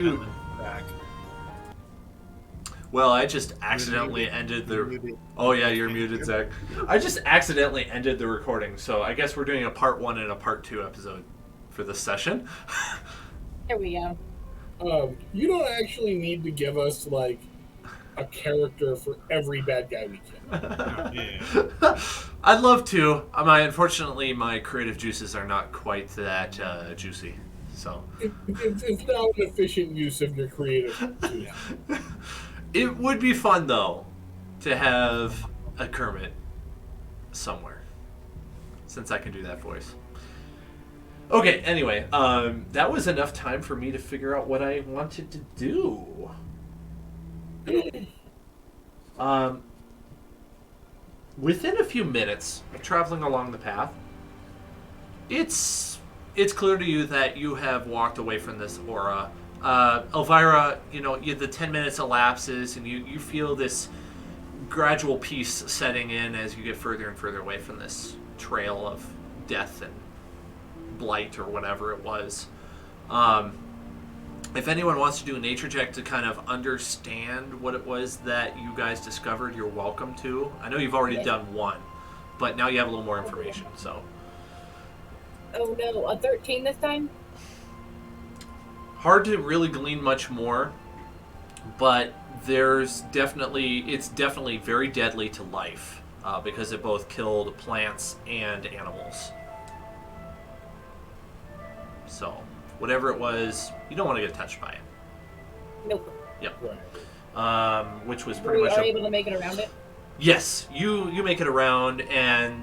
Back. Well, I just accidentally ended the. Oh yeah, you're muted, Zach. I just accidentally ended the recording, so I guess we're doing a part 1 and a part 2 episode for this session. There we go. You don't actually need to give us like a character for every bad guy we kill. Yeah. I'd love to. Unfortunately, my creative juices are not quite that juicy. So It's not an efficient use of your creative juice. it would be fun though to have a Kermit somewhere, since I can do that voice. Okay, anyway, that was enough time for me to figure out what I wanted to do. Within a few minutes of traveling along the path, it's clear to you that you have walked away from this aura. Elvira, the 10 minutes elapses, and you feel this gradual peace setting in as you get further and further away from this trail of death and blight or whatever it was. If anyone wants to do a nature check to kind of understand what it was that you guys discovered, you're welcome to. I know you've already done one, but now you have a little more information, so. Oh no, a 13 this time? Hard to really glean much more, but it's definitely very deadly to life, because it both killed plants and animals. So, whatever it was, you don't want to get touched by it. Nope. Yep. Right. Which was pretty We much are able to make it around it? Yes, you make it around, and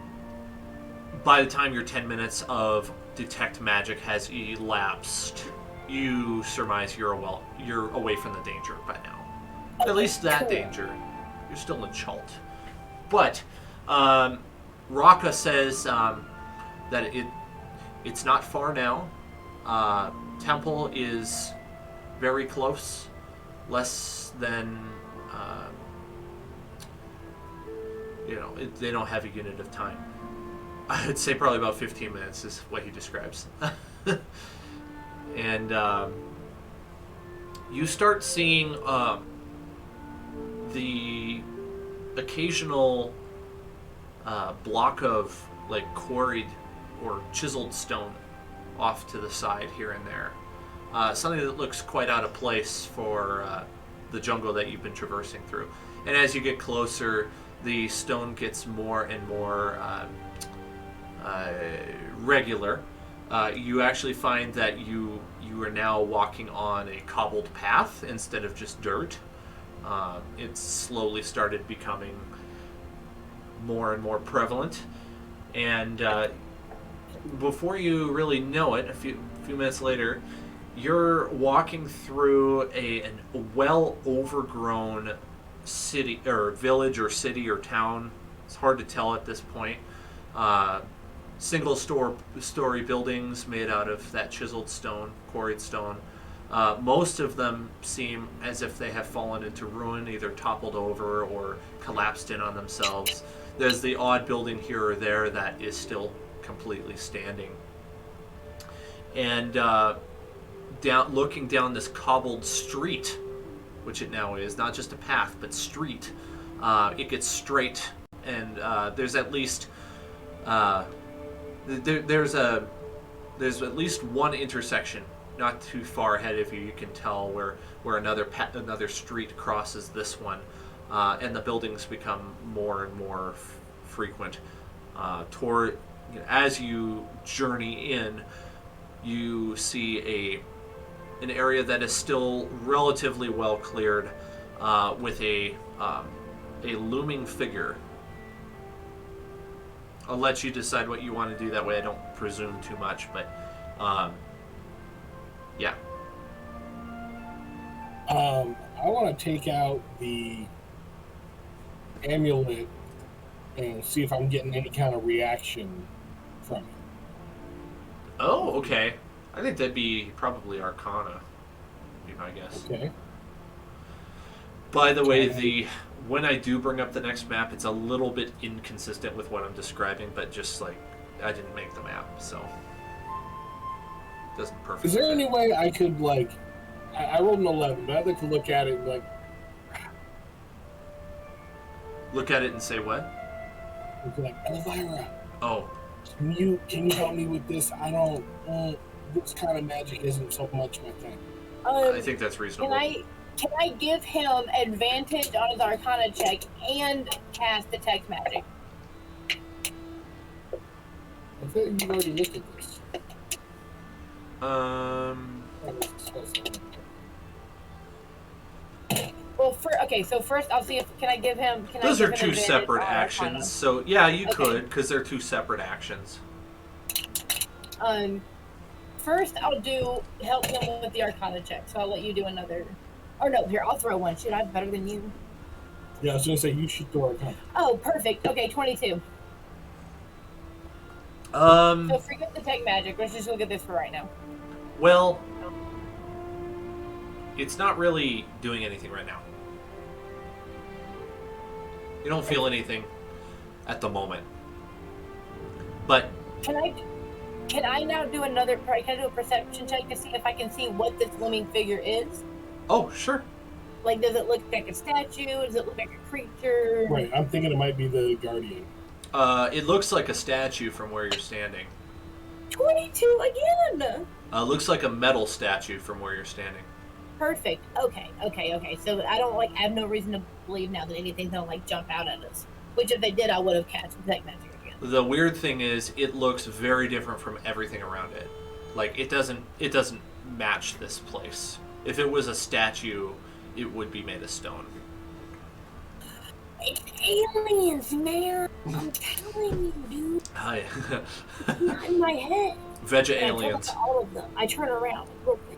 by the time your 10 minutes of detect magic has elapsed, you surmise you're away from the danger by now. At least that cool. danger. You're still in Chult. But Raka says that it's not far now. Temple is very close. Less than, they don't have a unit of time. I'd say probably about 15 minutes is what he describes. And you start seeing the occasional block of like quarried or chiseled stone off to the side here and there. Something that looks quite out of place for the jungle that you've been traversing through. And as you get closer, the stone gets more and more regular. You actually find that you are now walking on a cobbled path instead of just dirt. It's slowly started becoming more and more prevalent, and before you really know it, a few minutes later, you're walking through a well overgrown city or village or city or town. It's hard to tell at this point. Single story buildings made out of that chiseled stone, quarried stone. Most of them seem as if they have fallen into ruin, either toppled over or collapsed in on themselves. There's the odd building here or there that is still completely standing. And looking down this cobbled street, which it now is, not just a path, but street, it gets straight, and there's at least there's at least one intersection not too far ahead of you. You can tell where another street crosses this one, and the buildings become more and more frequent. As you journey in, you see an area that is still relatively well cleared, with a looming figure. I'll let you decide what you want to do. That way I don't presume too much, but yeah. I want to take out the amulet and see if I'm getting any kind of reaction from it. Oh, okay. I think that'd be probably Arcana, would be my guess. Okay. By the way, when I do bring up the next map, it's a little bit inconsistent with what I'm describing, but just like I didn't make the map, so it doesn't perfectly. Is there any way I could like I rolled an 11, but I'd like to look at it and like, Look at it and say what? Elvira, Oh, can you help me with this? I don't. This kind of magic isn't so much my thing. I think that's reasonable. Can I give him advantage on his Arcana check and cast Detect Magic? I thought you already looked at this. Well, so first I'll see if can I give him. Those are two advantage separate on actions, Arcana? so yeah, you Okay. could, because they're two separate actions. First I'll help him with the Arcana check. So I'll let you do another. Or no, here I'll throw one. Shoot, I'm better than you. Yeah, I was gonna say you should throw it. Oh, perfect. Okay, 22. Um, So forget Detect Magic. Let's just look at this for right now. well, it's not really doing anything right now. You don't feel anything at the moment. But Can I now do another? Can I do a perception check to see if I can see what this looming figure is? oh, sure. Like, does it look like a statue? Does it look like a creature? Right, I'm thinking it might be the guardian. It looks like a statue from where you're standing. 22 again. Looks like a metal statue from where you're standing. Perfect. Okay. So I have no reason to believe now that anything's gonna like jump out at us. Which if they did, I would have cast Detect Magic again. The weird thing is, it looks very different from everything around it. Like it doesn't match this place. If it was a statue, it would be made of stone. It's aliens, man. I'm telling you, dude. Hi. It's not in my head. Veggie And I aliens. talk to all of them. I turn around. Real quick.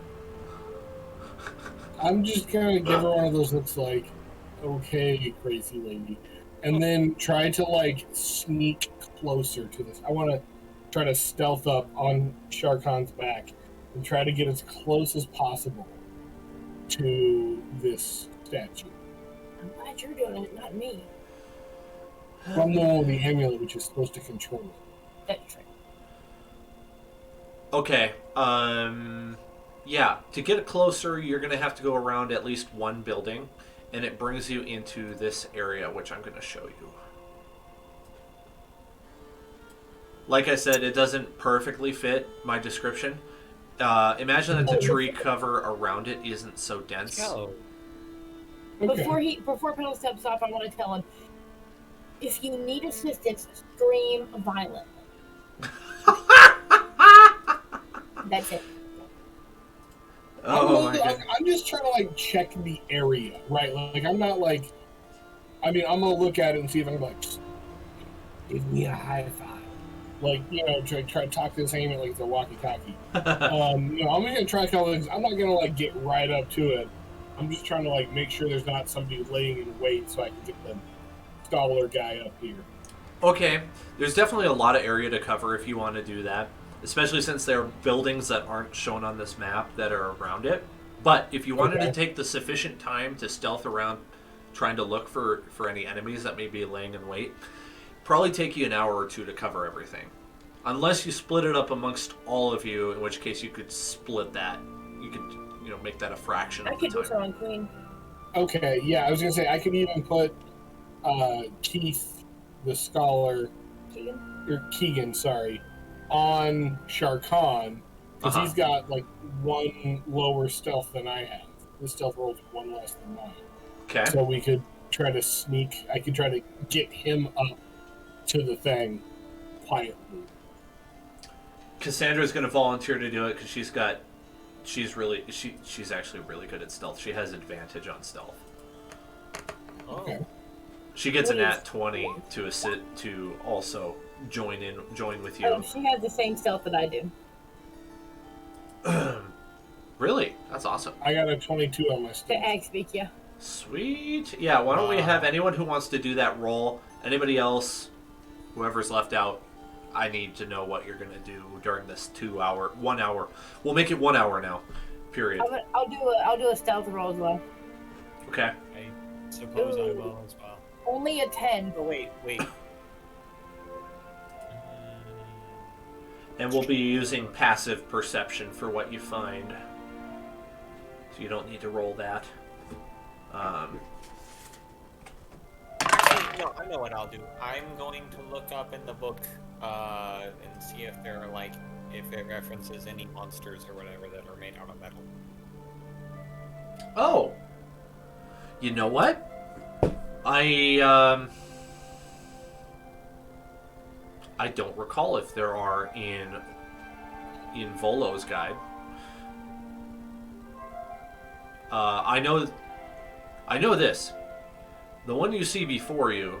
I'm just gonna give her one of those looks like, okay, crazy lady, and then try to like sneak closer to this. I want to try to stealth up on Sharkan's back and try to get as close as possible to this statue. I'm glad you're doing it, not me. From the one with the amulet, which is supposed to control it. That's true. Okay. Yeah. To get closer, you're gonna have to go around at least one building, and it brings you into this area, which I'm gonna show you. Like I said, it doesn't perfectly fit my description. Imagine that the tree cover around it isn't so dense. Oh, Okay. Before Pedal steps off, I want to tell him, if you need assistance, scream violently. That's it. Oh my god. I'm just trying to like check the area, right? Like I'm not like, I mean, I'm gonna look at it and see if I'm like, give me a high five. Like, try to talk to this amulet like it's a walkie-talkie. I'm gonna try a couple things. I'm not gonna like get right up to it. I'm just trying to like make sure there's not somebody laying in wait so I can get the scholar guy up here. Okay, there's definitely a lot of area to cover if you want to do that, especially since there are buildings that aren't shown on this map that are around it. But if you wanted to take the sufficient time to stealth around trying to look for any enemies that may be laying in wait, probably take you an hour or two to cover everything. Unless you split it up amongst all of you, in which case you could split that. You could, make that a fraction I of could the do so time. on Queen. Okay, yeah, I was gonna say I could even put Keith, the scholar, Keegan, sorry, on Sharkan because he's got like one lower stealth than I have. His stealth rolls one less than mine. Okay. So we could try to sneak. I could try to get him up to the thing quietly. Cassandra's going to volunteer to do it because she's actually really good at stealth. She has advantage on stealth. Okay. She gets a What is- nat 20 to also join with you. Oh, she has the same stealth that I do. Really? That's awesome. I got a 22 on my To stealth. ag speak, yeah. Sweet. Yeah, why don't we have anyone who wants to do that roll? Anybody else, whoever's left out, I need to know what you're going to do during this 1 hour. We'll make it 1 hour now. Period. I'll do a stealth roll as well. Okay. I suppose I will as well. Only a 10. Oh, wait. And we'll be using passive perception for what you find. So you don't need to roll that. Actually, no, I know what I'll do. I'm going to look up in the book and see if there are if it references any monsters or whatever that are made out of metal. Oh, you know what? I don't recall if there are in Volo's guide. I know this. The one you see before you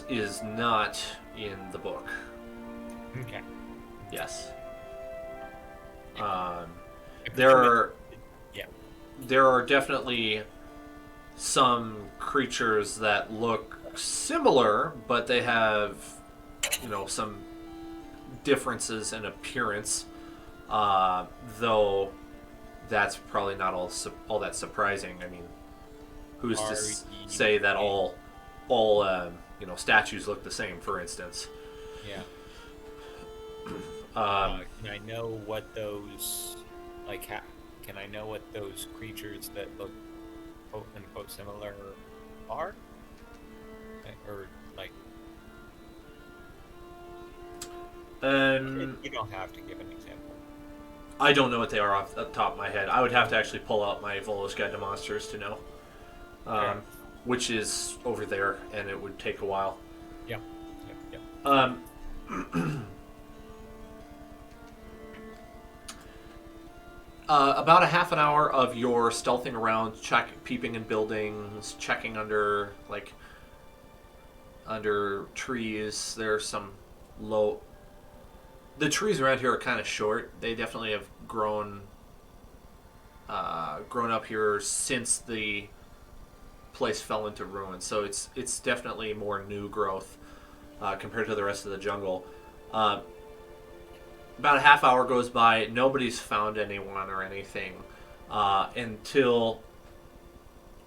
is not in the book. Okay. Yes. If There are yeah. there are definitely some creatures that look similar, but they have, some differences in appearance. Though that's probably not all that surprising. I mean, who's to say that all statues look the same, for instance? Yeah. Can I know what those can I know what those creatures that look quote unquote similar are? Or you don't have to give an example. I don't know what they are off the top of my head. I would have to actually pull out my Volos Guide to Monsters to know. Which is over there, and it would take a while. Yeah. About a half an hour of your stealthing around, peeping in buildings, checking under trees. There's some low. The trees around here are kind of short. They definitely have grown up here since the place fell into ruin. So it's definitely more new growth compared to the rest of the jungle. About a half hour goes by. Nobody's found anyone or anything until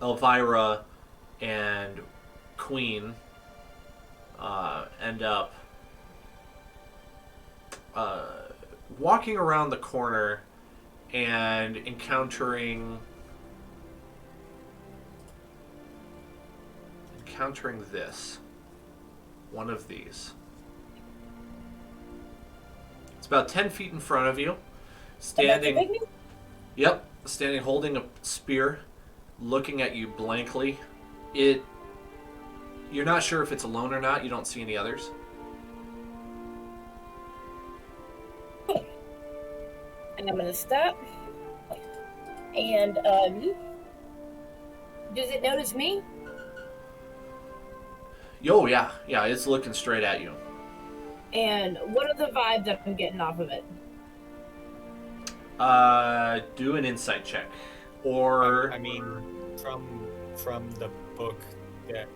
Elvira and Queen end up walking around the corner and encountering this. One of these. It's about 10 feet in front of you. Standing. Yep. Standing holding a spear, looking at you blankly. You're not sure if it's alone or not. You don't see any others. And I'm gonna stop. And does it notice me? Yo, yeah, it's looking straight at you. And what are the vibes that I'm getting off of it? Do an insight check, or I mean, from the book that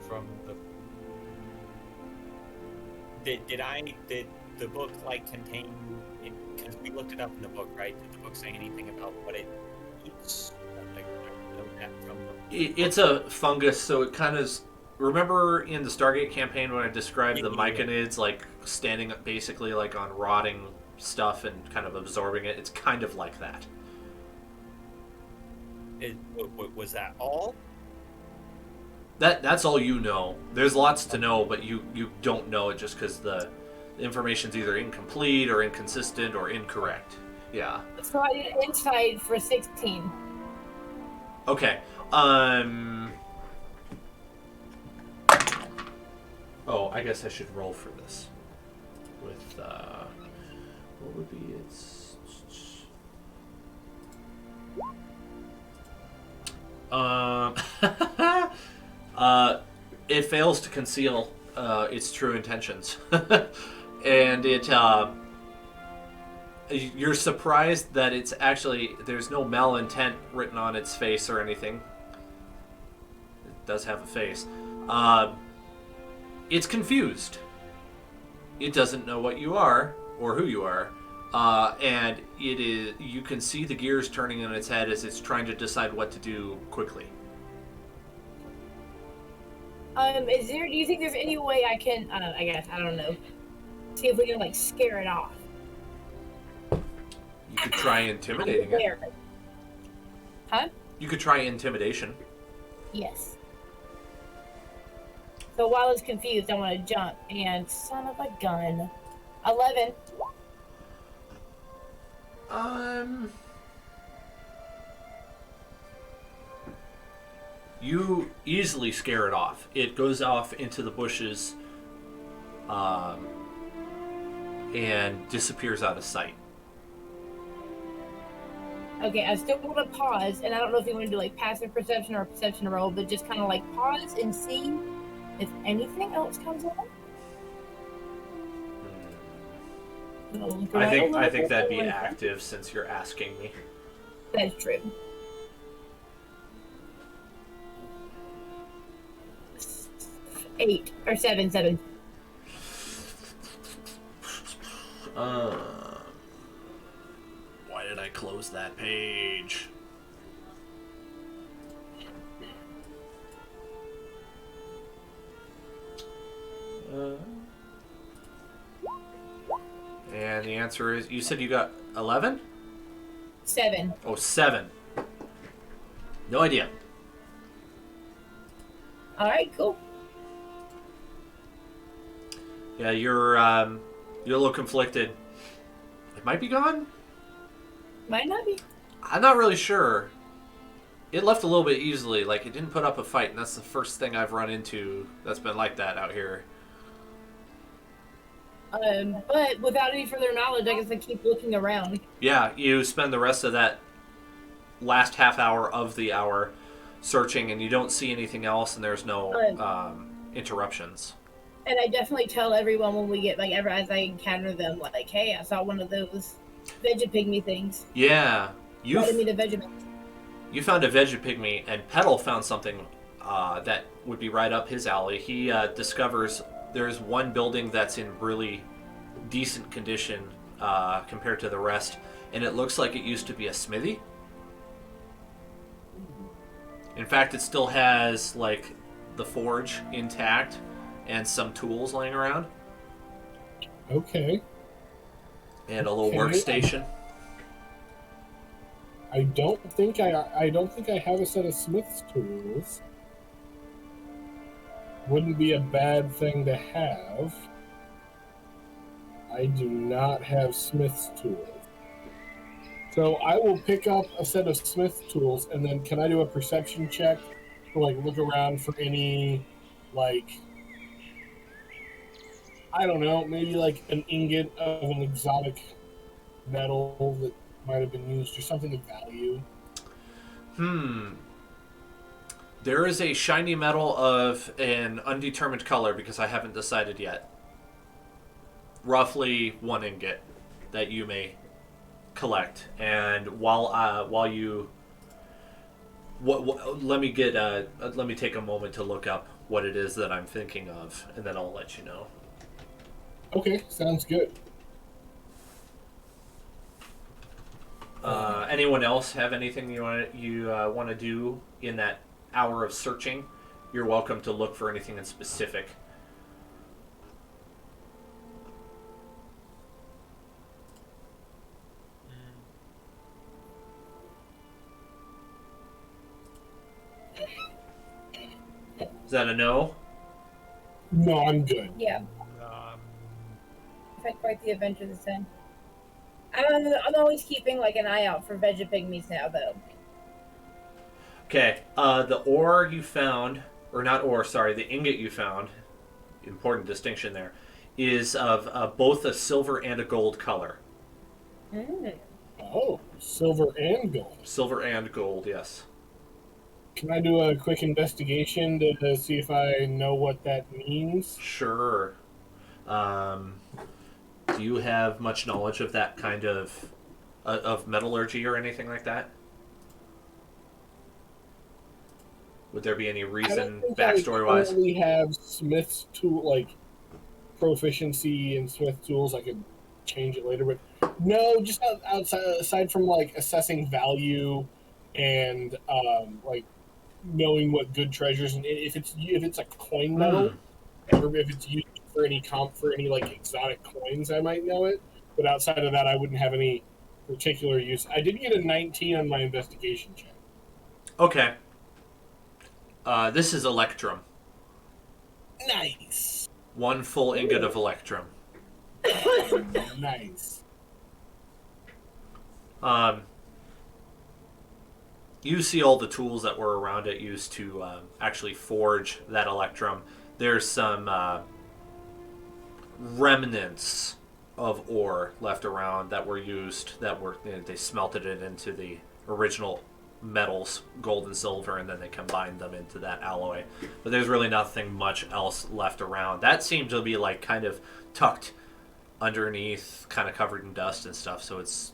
from the did the book contain? Because we looked it up in the book, right? Did the book say anything about what it eats? It's a fungus, so it kind of. Remember in the Stargate campaign when I described the myconids standing up basically on rotting stuff and kind of absorbing it? It's kind of like that. Was that all? That's all you know. There's lots to know, but you don't know it just because the information's either incomplete or inconsistent or incorrect. Yeah. So I did insight for 16. Okay. Oh, I guess I should roll for this. With, what would be its... It fails to conceal its true intentions. And you're surprised that it's actually... There's no malintent written on its face or anything. It does have a face. It's confused. It doesn't know what you are or who you are, and it is. You can see the gears turning in its head as it's trying to decide what to do quickly. Do you think there's any way I can? I guess I don't know. See if we can scare it off. You could try intimidating it. Huh? You could try intimidation. Yes. So while it's confused, I want to jump and son of a gun. 11. You easily scare it off. It goes off into the bushes, and disappears out of sight. Okay, I still want to pause, and I don't know if you want to do like passive perception or perception roll, but just kind of like pause and see if anything else comes up. I think that'd be active since you're asking me. That's true. Eight or seven. Why did I close that page? And the answer is, you said you got 11? 7. Oh, 7. No idea. All right, cool. Yeah, you're a little conflicted. It might be gone. Might not be. I'm not really sure. It left a little bit easily. Like, it didn't put up a fight, and that's the first thing I've run into that's been like that out here. But without any further knowledge, I guess I keep looking around. Yeah, you spend the rest of that last half hour of the hour searching, and you don't see anything else, and there's no interruptions. And I definitely tell everyone when we get, like, ever as I encounter them, like, hey, I saw one of those Vegapygmy things. Yeah. You found a Vegapygmy, and Petal found something that would be right up his alley. He discovers there's one building that's in really decent condition compared to the rest, and it looks like it used to be a smithy. In fact, it still has, like, the forge intact and some tools laying around. Okay. And a little workstation. I don't think I have a set of Smith's tools. Wouldn't be a bad thing to have. I do not have Smith's tools. So I will pick up a set of Smith's tools, and then can I do a perception check to, like, look around for any, like, I don't know, maybe like an ingot of an exotic metal that might have been used or something of value? There is a shiny metal of an undetermined color because I haven't decided yet. Roughly 1 ingot that you may collect, and while you let me take a moment to look up what it is that I'm thinking of, and then I'll let you know. Okay, sounds good. Anyone else have anything you want to do in that hour of searching? You're welcome to look for anything in specific. Is that a no? No, I'm good. Yeah. If I quite the adventure this time. I'm always keeping, like, an eye out for Vegapygmies now, though. Okay, the ore you found, or not ore, sorry, the ingot you found, important distinction there, is of both a silver and a gold color. Oh, silver and gold. Silver and gold, yes. Can I do a quick investigation to see if I know what that means? Sure. Do you have much knowledge of that kind of metallurgy or anything like that? Would there be any reason, backstory-wise? I only have Smith's tool, like, proficiency in Smith tools. I could change it later, but no, just aside from, like, assessing value and like knowing what good treasures, and if it's a coin metal, or if it's used for any like exotic coins, I might know it. But outside of that, I wouldn't have any particular use. I did get a 19 on my investigation check. Okay. This is electrum. Nice. 1 full ingot of electrum. Nice. You see all the tools that were around it used to actually forge that electrum. There's some remnants of ore left around that were used, they smelted it into the original metals, gold and silver, and then they combined them into that alloy. But there's really nothing much else left around. That seemed to be like kind of tucked underneath, kind of covered in dust and stuff, so it's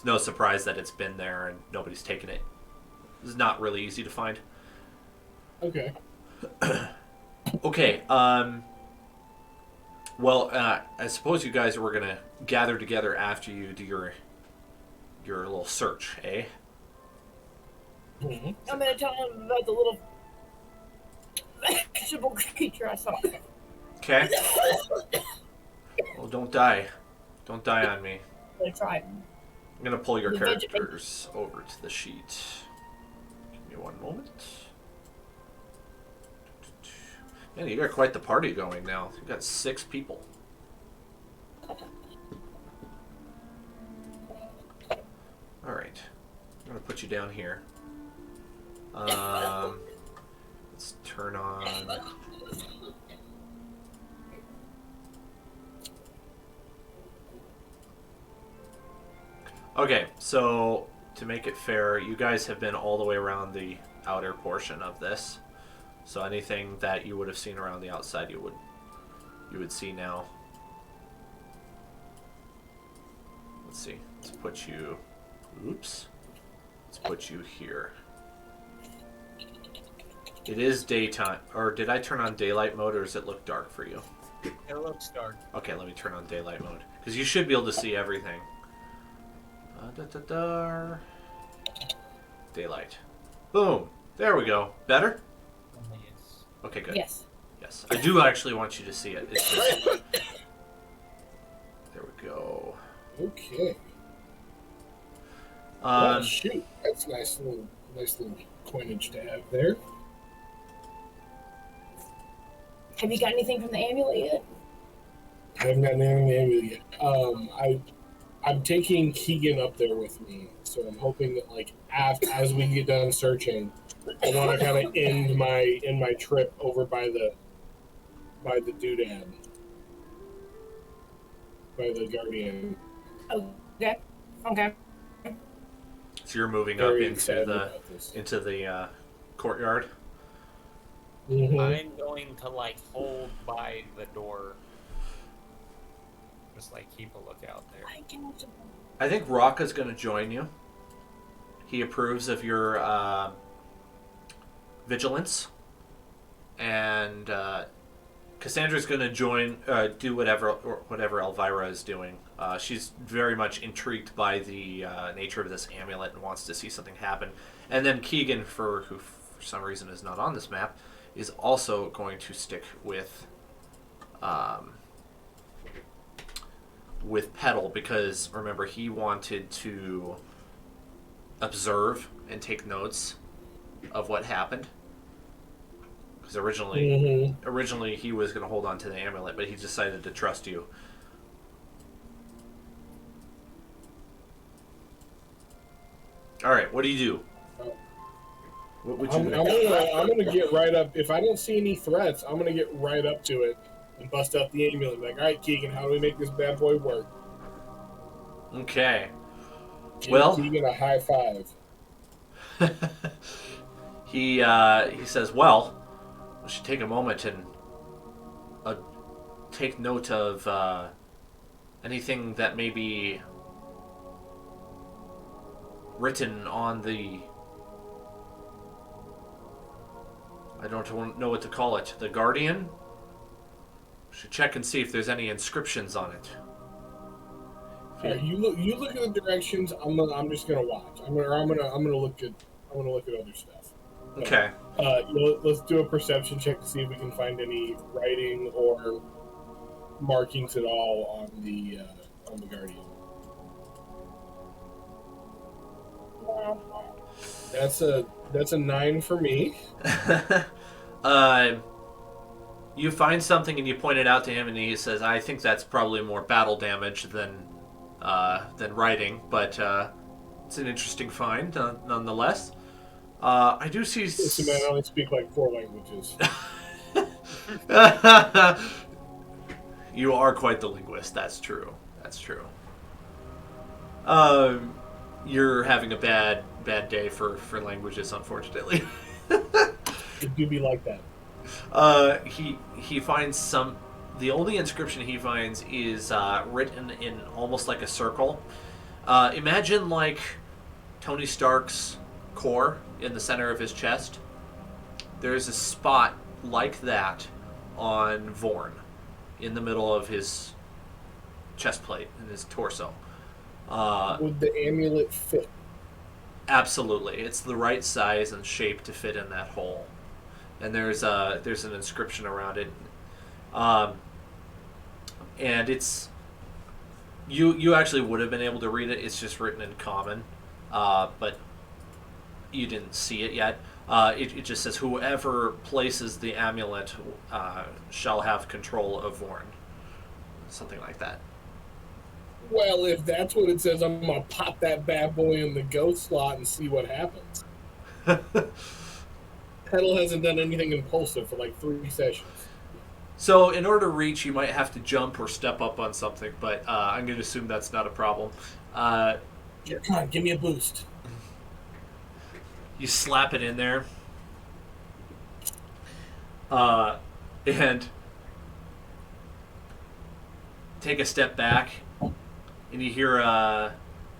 no surprise that it's been there and nobody's taken it. It's not really easy to find. Okay. Okay, well, I suppose you guys were gonna gather together after you do your little search, eh? Mm-hmm. I'm gonna tell him about the little vegetable creature I saw. Okay. Well, don't die. Don't die on me. I'm gonna try. I'm gonna pull your characters over to the sheet. Give me 1 moment. Man, you got quite the party going now. You got 6 people. All right, I'm gonna put you down here. Let's turn on. Okay, so to make it fair, you guys have been all the way around the outer portion of this. So anything that you would have seen around the outside, you would see now. Let's see. Let's put you. Oops. Let's put you here. It is daytime, or did I turn on daylight mode, or does it look dark for you? It looks dark. Okay, let me turn on daylight mode, because you should be able to see everything. Daylight. Boom. There we go. Better? Yes. Okay, good. Yes. Yes. I do actually want you to see it. It's just... There we go. Okay. Um, Shoot, that's nice little coinage to have there. Have you got anything from the amulet yet? I haven't gotten anything yet. I'm taking Keegan up there with me, so I'm hoping that like as we get done searching, I want to kind of end my trip over by the doodad, by the guardian. Okay. Okay. so you're moving up Very into excited the about this. courtyard. Mhm. I'm going to like hold by the door. Just like keep a lookout there. I think Rocka's going to join you. He approves of your vigilance, and Cassandra's going to join, do whatever Elvira is doing. She's very much intrigued by the nature of this amulet and wants to see something happen. And then Keegan, who for some reason is not on this map, is also going to stick with Petal, because remember, he wanted to observe and take notes of what happened. Because originally he was going to hold on to the amulet, but he decided to trust you. All right, what do you do? What would you do? I'm gonna get right up. If I don't see any threats, I'm gonna get right up to it and bust out the amulet. Like, all right, Keegan, how do we make this bad boy work? Okay. Give Well, Keegan a high five. he says, well, we should take a moment and take note of anything that may be written on the... I don't know what to call it. The Guardian? We should check and see if there's any inscriptions on it. All right, you look at the directions. I'm just gonna watch. I'm gonna look at other stuff. Okay. Let's do a perception check to see if we can find any writing or markings at all on the Guardian. That's a 9 for me. uh, you find something and you point it out to him, and he says, "I think that's probably more battle damage than writing, but it's an interesting find nonetheless." I do see. Listen, man, I only speak like 4 languages. You are quite the linguist. That's true. That's true. Um, you're having a bad day for languages, unfortunately. It do be like that. He finds some. The only inscription he finds is written in almost like a circle. Imagine like Tony Stark's core in the center of his chest. There's a spot like that on Vorn, in the middle of his chest plate and his torso. Would the amulet fit? Absolutely, it's the right size and shape to fit in that hole. And there's an inscription around it, and it's you actually would have been able to read it. It's just written in common, but you didn't see it yet. It just says, "Whoever places the amulet shall have control of Vorn," something like that. Well, if that's what it says, I'm gonna pop that bad boy in the ghost slot and see what happens. Petal hasn't done anything impulsive for like 3 sessions. So, in order to reach, you might have to jump or step up on something, but I'm going to assume that's not a problem. Yeah, come on, give me a boost. You slap it in there, and take a step back, and you hear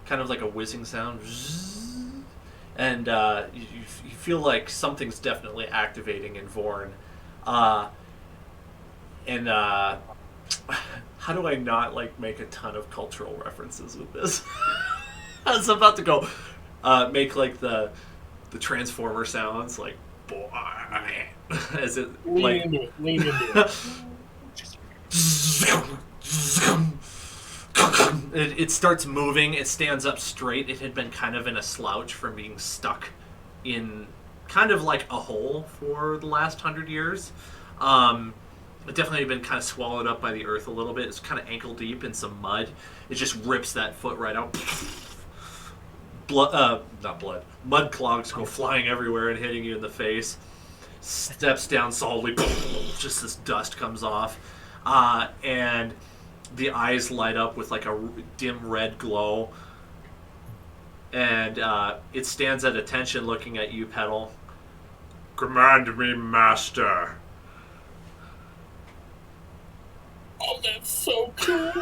kind of like a whizzing sound, and you feel like something's definitely activating in Vorn. And how do I not like make a ton of cultural references with this? I was about to go make like the Transformer sounds, like boy, as it Lean into it. It starts moving. It stands up straight. It had been kind of in a slouch from being stuck in kind of like a hole for the last 100 years. It definitely had been kind of swallowed up by the earth a little bit. It's kind of ankle deep in some mud. It just rips that foot right out. Not blood. Mud clogs go flying everywhere and hitting you in the face. Steps down solidly. Just this dust comes off. And the eyes light up with like a dim red glow. And it stands at attention looking at you, Petal. "Command me, master." Oh, that's so cool.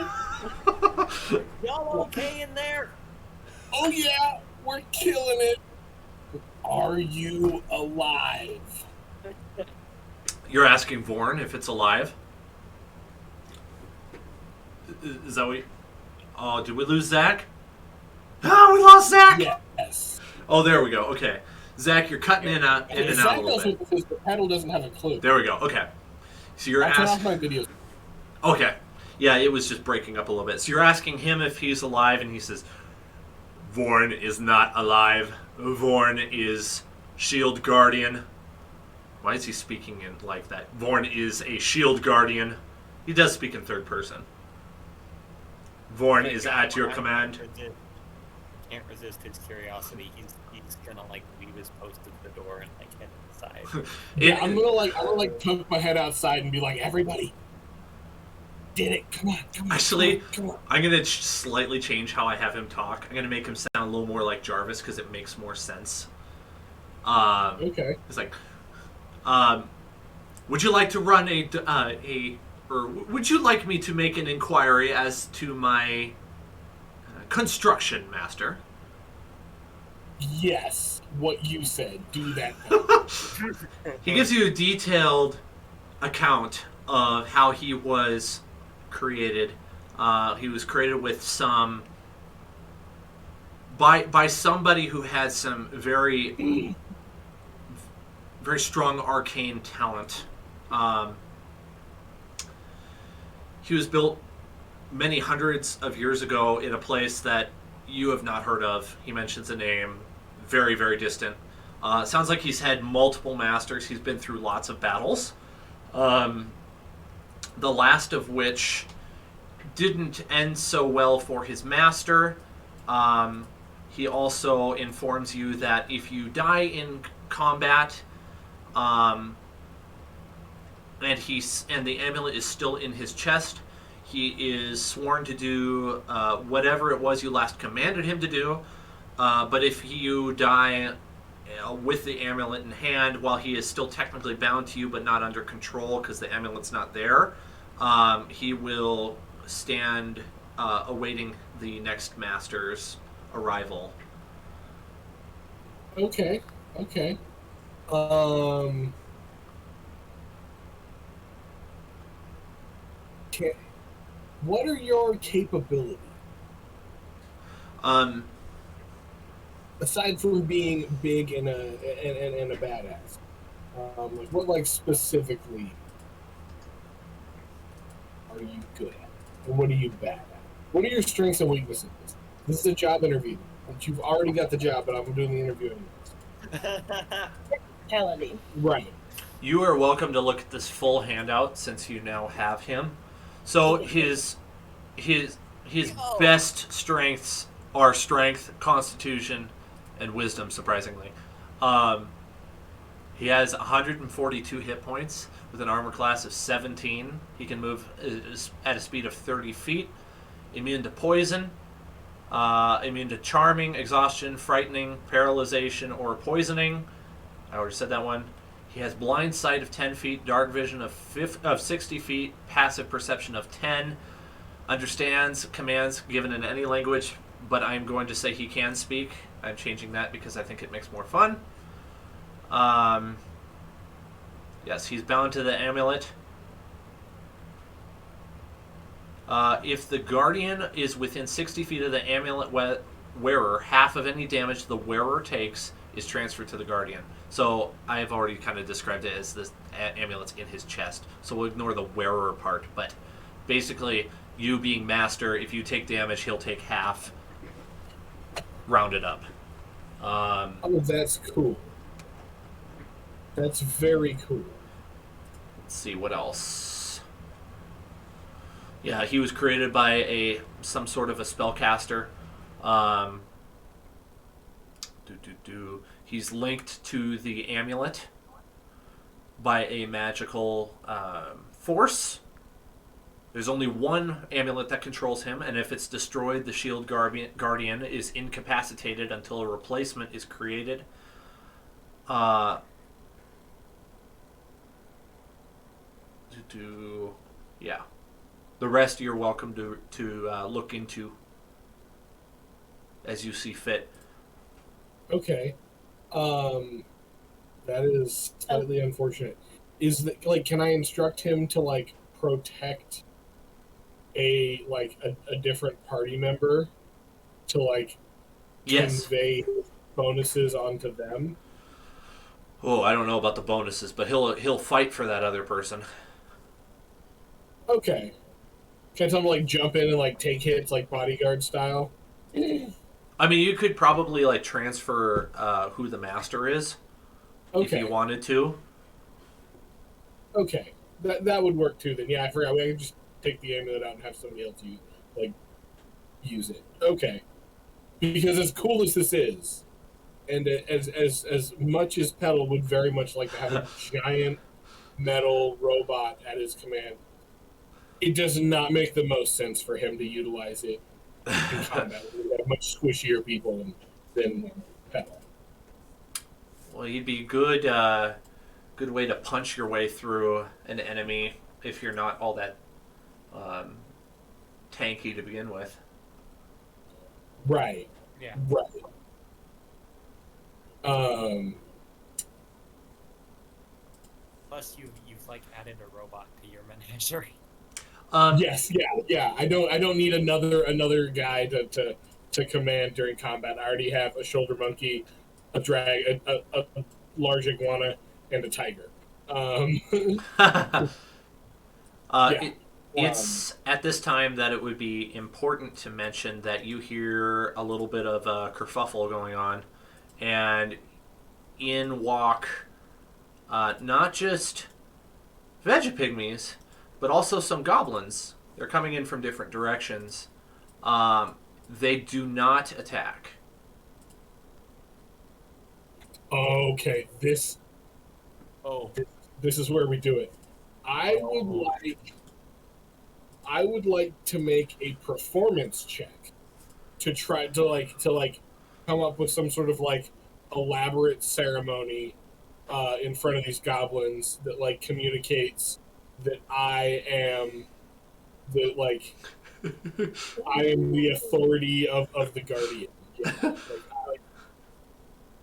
Y'all okay in there? Oh, yeah, we're killing it. Are you alive? You're asking Vorn if it's alive? Is that what you... Oh, did we lose Zach? Oh, we lost Zach! Yes. Oh, there we go. Okay. Zach, you're cutting in and out a little bit. Because the Petal doesn't have a clue. There we go. Okay. So you're I'll turn off asking... my videos. Okay. Yeah, it was just breaking up a little bit. So you're asking him if he's alive, and he says, "Vorn is not alive. Vorn is Shield Guardian." Why is he speaking in like that? Vorn is a Shield Guardian. He does speak in third person. Vorn is at your command. Can't resist his curiosity. He's gonna like leave his post at the door and like head inside. Yeah, I'm gonna poke my head outside and be like, "Everybody, did it? Come on. Actually, come on." I'm going to slightly change how I have him talk. I'm going to make him sound a little more like Jarvis because it makes more sense. Okay. It's like, would you like to run or would you like me to make an inquiry as to my construction, master? Yes, what you said. Do that now. He gives you a detailed account of how he was created. He was created with some by somebody who had some very very strong arcane talent. He was built many hundreds of years ago in a place that you have not heard of. He mentions a name, very, very distant. Sounds like he's had multiple masters. He's been through lots of battles. Um, the last of which didn't end so well for his master. He also informs you that if you die in combat, um, and the amulet is still in his chest, he is sworn to do whatever it was you last commanded him to do. But if you die with the amulet in hand, while he is still technically bound to you but not under control because the amulet's not there, he will stand awaiting the next master's arrival. Okay. Um, ca what are your capabilities Um, aside from being big and a badass? Like what like specifically are you good at, and what are you bad at? What are your strengths and weaknesses? This is a job interview. But you've already got the job, but I'm doing the interview anyways. Melody. Right. you are welcome to look at this full handout since you now have him. So his best strengths are strength, constitution, and wisdom. Surprisingly, he has 142 hit points with an armor class of 17. He can move at a speed of 30 feet. Immune to poison. Immune to charming, exhaustion, frightening, paralyzation, or poisoning. I already said that one. He has blind sight of 10 feet, dark vision of 60 feet, passive perception of 10. Understands commands given in any language, but I'm going to say he can speak. I'm changing that because I think it makes more fun. Yes, he's bound to the amulet. If the Guardian is within 60 feet of the amulet wearer, half of any damage the wearer takes is transferred to the Guardian. So I've already kind of described it as the amulet's in his chest. So we'll ignore the wearer part. But basically, you being master, if you take damage, he'll take half, rounded up. Oh, that's cool. That's very cool. Let's see, what else? Yeah, he was created by some sort of a spellcaster. He's linked to the amulet by a magical force. There's only one amulet that controls him, and if it's destroyed, the shield guardian is incapacitated until a replacement is created. Yeah. The rest you're welcome to look into as you see fit. Okay. That is slightly unfortunate. Is that like, can I instruct him to like protect a different party member to like Yes. convey bonuses onto them? Oh, I don't know about the bonuses, but he'll fight for that other person. Okay. Can I tell him to like jump in and like take hits like bodyguard style? I mean, you could probably like transfer who the master is if Okay. you wanted to. Okay. That would work too then. Yeah, I forgot. We could just take the amulet out and have somebody else use it. Okay. Because as cool as this is, and as much as Petal would very much like to have a giant metal robot at his command, it does not make the most sense for him to utilize it in combat. We have much squishier people than Petal. Well, he'd be good way to punch your way through an enemy if you're not all that tanky to begin with. Right. Yeah. Right. Plus, you've like added a robot to your menagerie. Yes, yeah. I don't need another guy to command during combat. I already have a shoulder monkey, a drag, a large iguana, and a tiger. Yeah. It's at this time that it would be important to mention that you hear a little bit of a kerfuffle going on and in walk not just Vegapygmies, but also some goblins. They're coming in from different directions. They do not attack. Okay, Oh, this is where we do it. I would like to make a performance check to try to come up with some sort of like elaborate ceremony in front of these goblins that like communicates that I am the authority of the guardian. Yeah,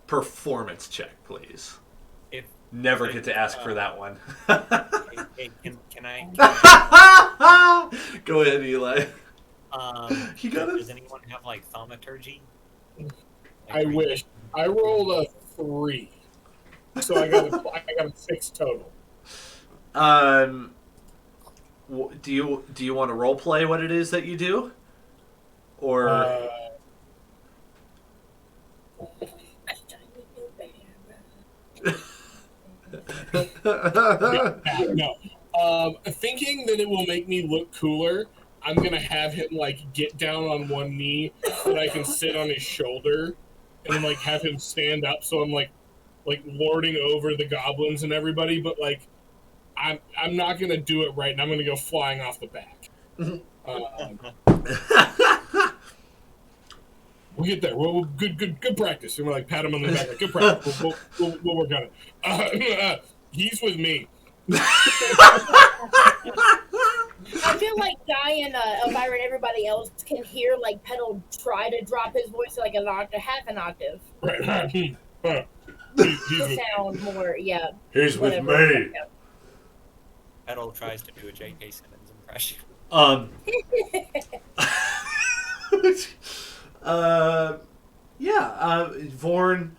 Performance check, please. if Never get to ask for that one. hey, can I Go ahead, Eli. You got does it. anyone have like thaumaturgy? I wish. I rolled a 3, so I got a 6 total. Do you want to role play what it is that you do, or no. Thinking that it will make me look cooler, I'm gonna have him like get down on one knee so that I can sit on his shoulder, and then like have him stand up so I'm like lording over the goblins and everybody. But like I'm not gonna do it right, and I'm gonna go flying off the back. We'll get there. We'll good practice. And we're like pat him on the back, like good practice. We'll work on it. He's with me. I feel like Guy and Elvira and everybody else can hear like Petal try to drop his voice like an octave, half an octave. Right. He's To sound more, yeah. He's with whatever. me. Petal tries to do a J.K. Simmons impression. Vorn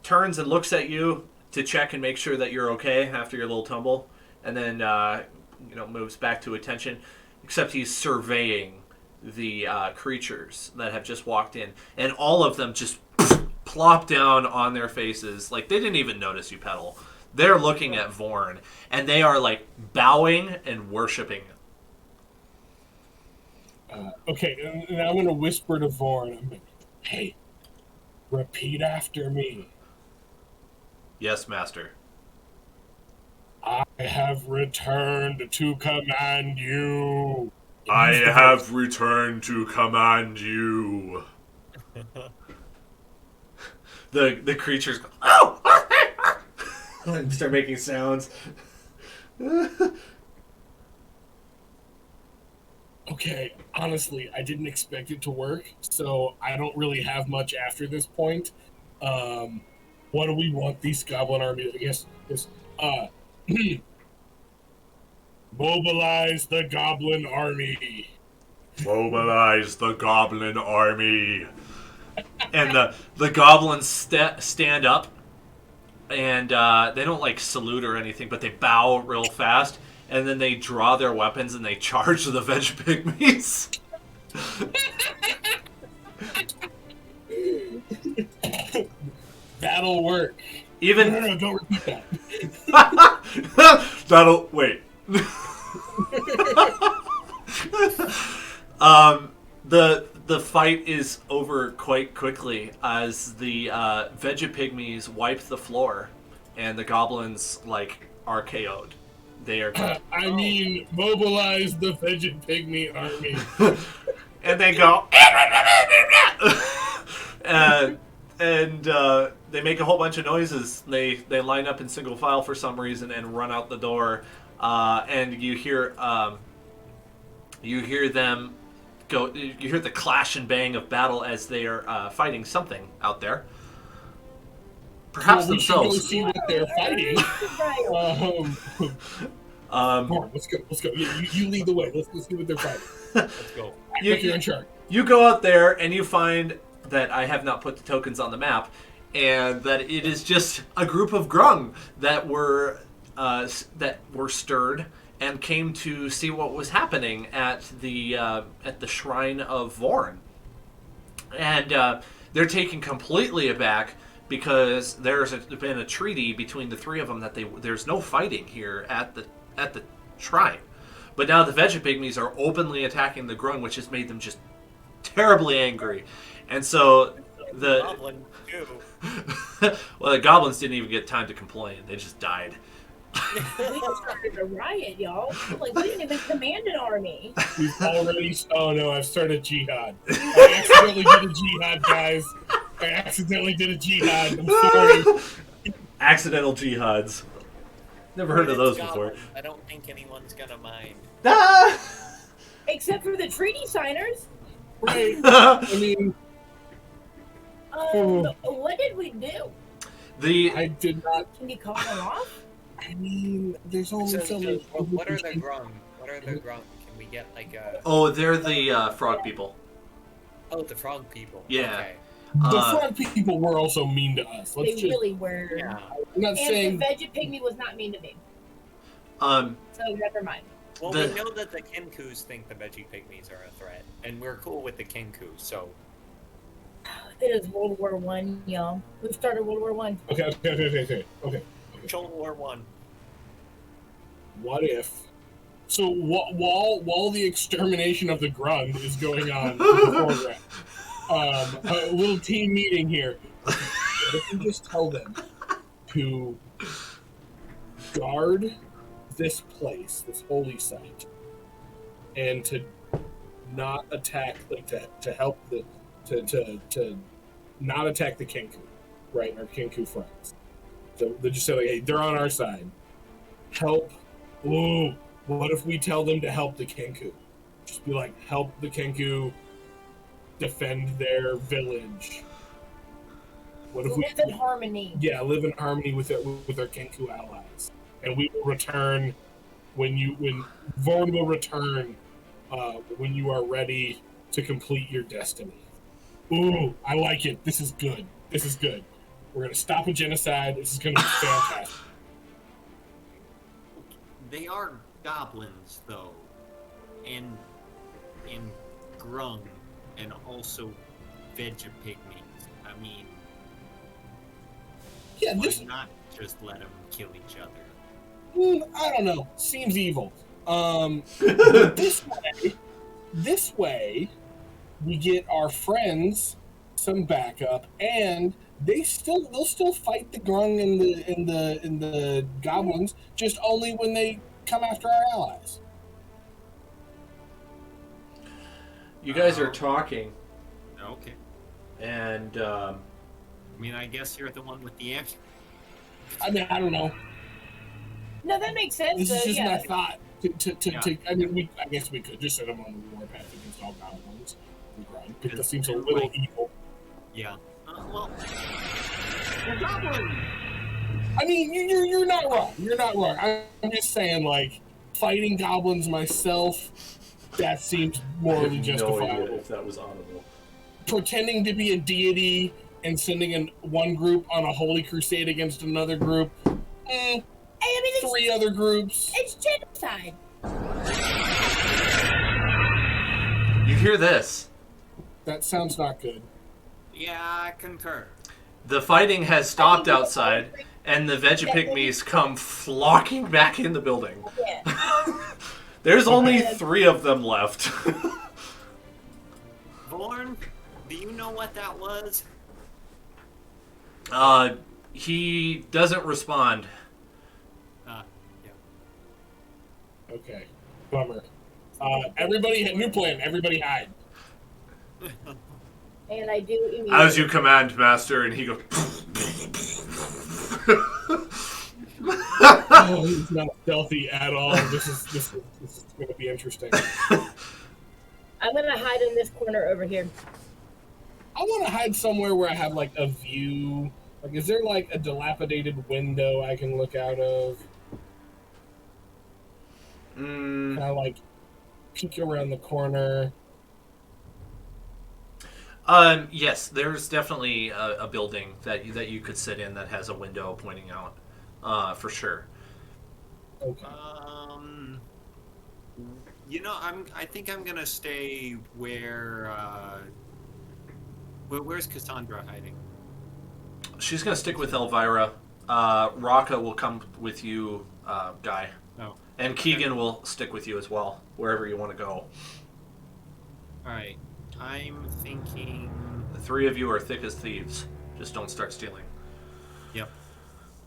turns and looks at you to check and make sure that you're okay after your little tumble, and then moves back to attention. Except he's surveying the creatures that have just walked in, and all of them just plop down on their faces like they didn't even notice you, Petal. They're looking at Vorn, and they are like bowing and worshiping. Okay, and I'm gonna whisper to Vorn. I'm like, hey, repeat after me. Yes, master. I have returned to command you. I have returned to command you. The creatures go, oh! And start making sounds. Okay, honestly, I didn't expect it to work, so I don't really have much after this point. What do we want these goblin army? Yes. Mobilize the goblin army. Mobilize the goblin army. And the goblins stand up, and they don't like salute or anything, but they bow real fast, and then they draw their weapons and they charge the Vegapygmies. That'll work. Even No, don't repeat that. that'll wait. The fight is over quite quickly as the Vegapygmies wipe the floor, and the goblins are KO'd. They are. I mean, mobilize the Vegapygmy army. And they go. And they make a whole bunch of noises. They line up in single file for some reason and run out the door. And you hear them go. You hear the clash and bang of battle as they are fighting something out there. Perhaps we themselves. should go see what they're fighting. Come on, let's go. You lead the way. Let's go see what they're fighting. Let's go. You're in charge. You go out there and you find that I have not put the tokens on the map, and that it is just a group of grung that were stirred and came to see what was happening at the shrine of Vorn. And they're taken completely aback because been a treaty between the three of them that there's no fighting here at the shrine. But now the Vegapygmies are openly attacking the Grung, which has made them just terribly angry. And so the Goblin too. well, the goblins didn't even get time to complain; they just died. We just started a riot, y'all. Like, we didn't even command an army. We've already. Oh no, I've started jihad. I accidentally did a jihad, guys. I accidentally did a jihad. I'm sorry. Accidental jihads. Never heard of those before. I don't think anyone's gonna mind. Ah! Except for the treaty signers. Right. I mean, What did we do? I did not. Can you call them off? I mean, there's only so many. What are the Grung? What are the Grung? Can we get like a? Oh, they're the frog people. Oh, the frog people. Yeah. Okay. The frog people were also mean to us. They really were. Yeah. I'm not And saying. the Veggie Pygmy was not mean to me. Um, So never mind. Well, we know that the Kenkus think the Veggie Pygmies are a threat, and we're cool with the Kenkus, so. It is World War One, y'all. Who started World War One? Okay. Cold War One. What if? So while the extermination of the Grund is going on in the foreground, a little team meeting here. What if we just tell them to guard this place, this holy site, and to not attack, like to help to not attack the Kenku, right? Our Kenku friends. So they just say like, hey, they're on our side. Help. Ooh, what if we tell them to help the Kenku? Just be like, help the Kenku defend their village. What if we live in harmony? Yeah, live in harmony with our Kenku allies, and we will return when Vorn will return when you are ready to complete your destiny. Ooh, I like it. This is good. We're gonna stop a genocide. This is gonna be fantastic. They are goblins, though, and Grung, and also Vegapygmies. I mean, Yeah, why this. not just let them kill each other? I don't know. Seems evil. This way, we get our friends some backup, and they'll still fight the Grung and the goblins, just only when they come after our allies. you guys are talking, Okay. and I mean, I guess you're the one with the answer. I mean, I don't know. No, that makes sense. This is just yeah. my thought. I mean, I guess we could just set them on the warpath against all goblins. But that seems a little evil. Yeah. Well, I mean, you're not wrong. You're not wrong. I'm just saying, like, fighting goblins myself, that seems morally no justifiable. idea if that was audible. Pretending to be a deity and sending one group on a holy crusade against another group. Hey, I mean, Three other groups. it's genocide. You hear this? That sounds not good. yeah, I concur. The fighting has stopped outside, and the Vegapygmies come flocking back in the building. Yeah. There's only 3 of them left. Vorn, do you know what that was? He doesn't respond. Yeah. Okay. Bummer. Everybody, new plan. Everybody hide. And I do immediately. As you command, Master, and he goes. Oh, he's not stealthy at all. This is going to be interesting. I'm gonna hide in this corner over here. I want to hide somewhere where I have like a view. Like, is there like a dilapidated window I can look out of? Can I like peek around the corner? Yes, there's definitely a building that you could sit in that has a window pointing out, for sure. Okay. You know, I think I'm gonna stay where Where's Cassandra hiding? She's gonna stick with Elvira. Raka will come with you, Guy. Oh. And Keegan will stick with you as well, wherever you want to go. Alright. I'm thinking... The three of you are thick as thieves. Just don't start stealing. Yep.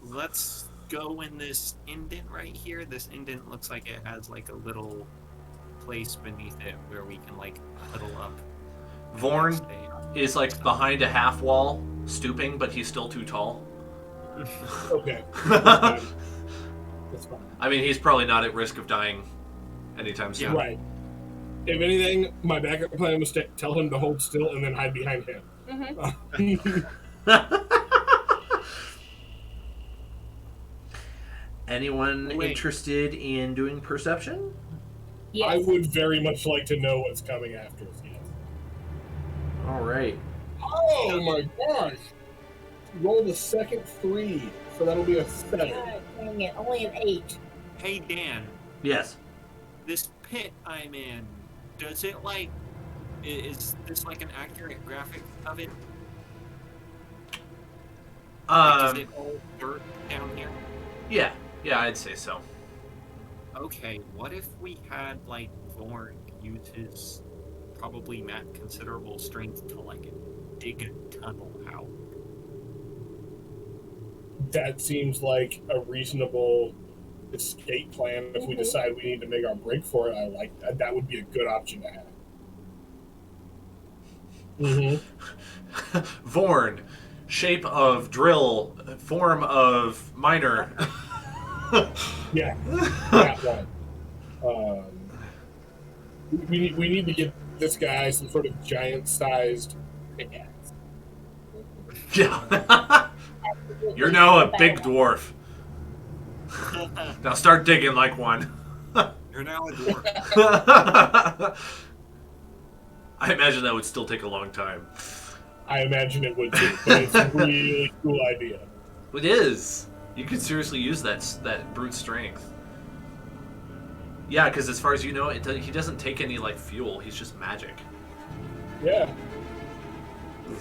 Let's go in this indent right here. This indent looks like it has like a little place beneath it where we can like huddle up. Vorn Stay up. is like behind a half wall, stooping, but he's still too tall. Okay. That's fine. I mean, he's probably not at risk of dying anytime soon. Right. If anything, my backup plan was to tell him to hold still and then hide behind him. Anyone Wait. interested in doing perception? Yes. I would very much like to know what's coming after us. Yes. All right. Oh my gosh! Roll the second 3, so that'll be a 7. God dang it, only an 8. Hey Dan, Yes. this pit I'm in, does it like... Is this like an accurate graphic of it? Like, is it all dirt down here? Yeah, I'd say so. Okay, what if we had like Vorn use his probably considerable strength to like dig a tunnel out? That seems like a reasonable escape plan. If we decide we need to make our break for it, I like that. That would be a good option to have. Vorn, shape of drill, form of miner. Yeah, that one. We need to give this guy some sort of giant-sized pickaxe. Yeah. You're now a big dwarf. Now start digging like one. You're now a dwarf. I imagine that would still take a long time. I imagine it would too, but it's a really cool idea. It is. You could seriously use that brute strength. Yeah, because as far as you know, he doesn't take any like fuel. He's just magic. Yeah.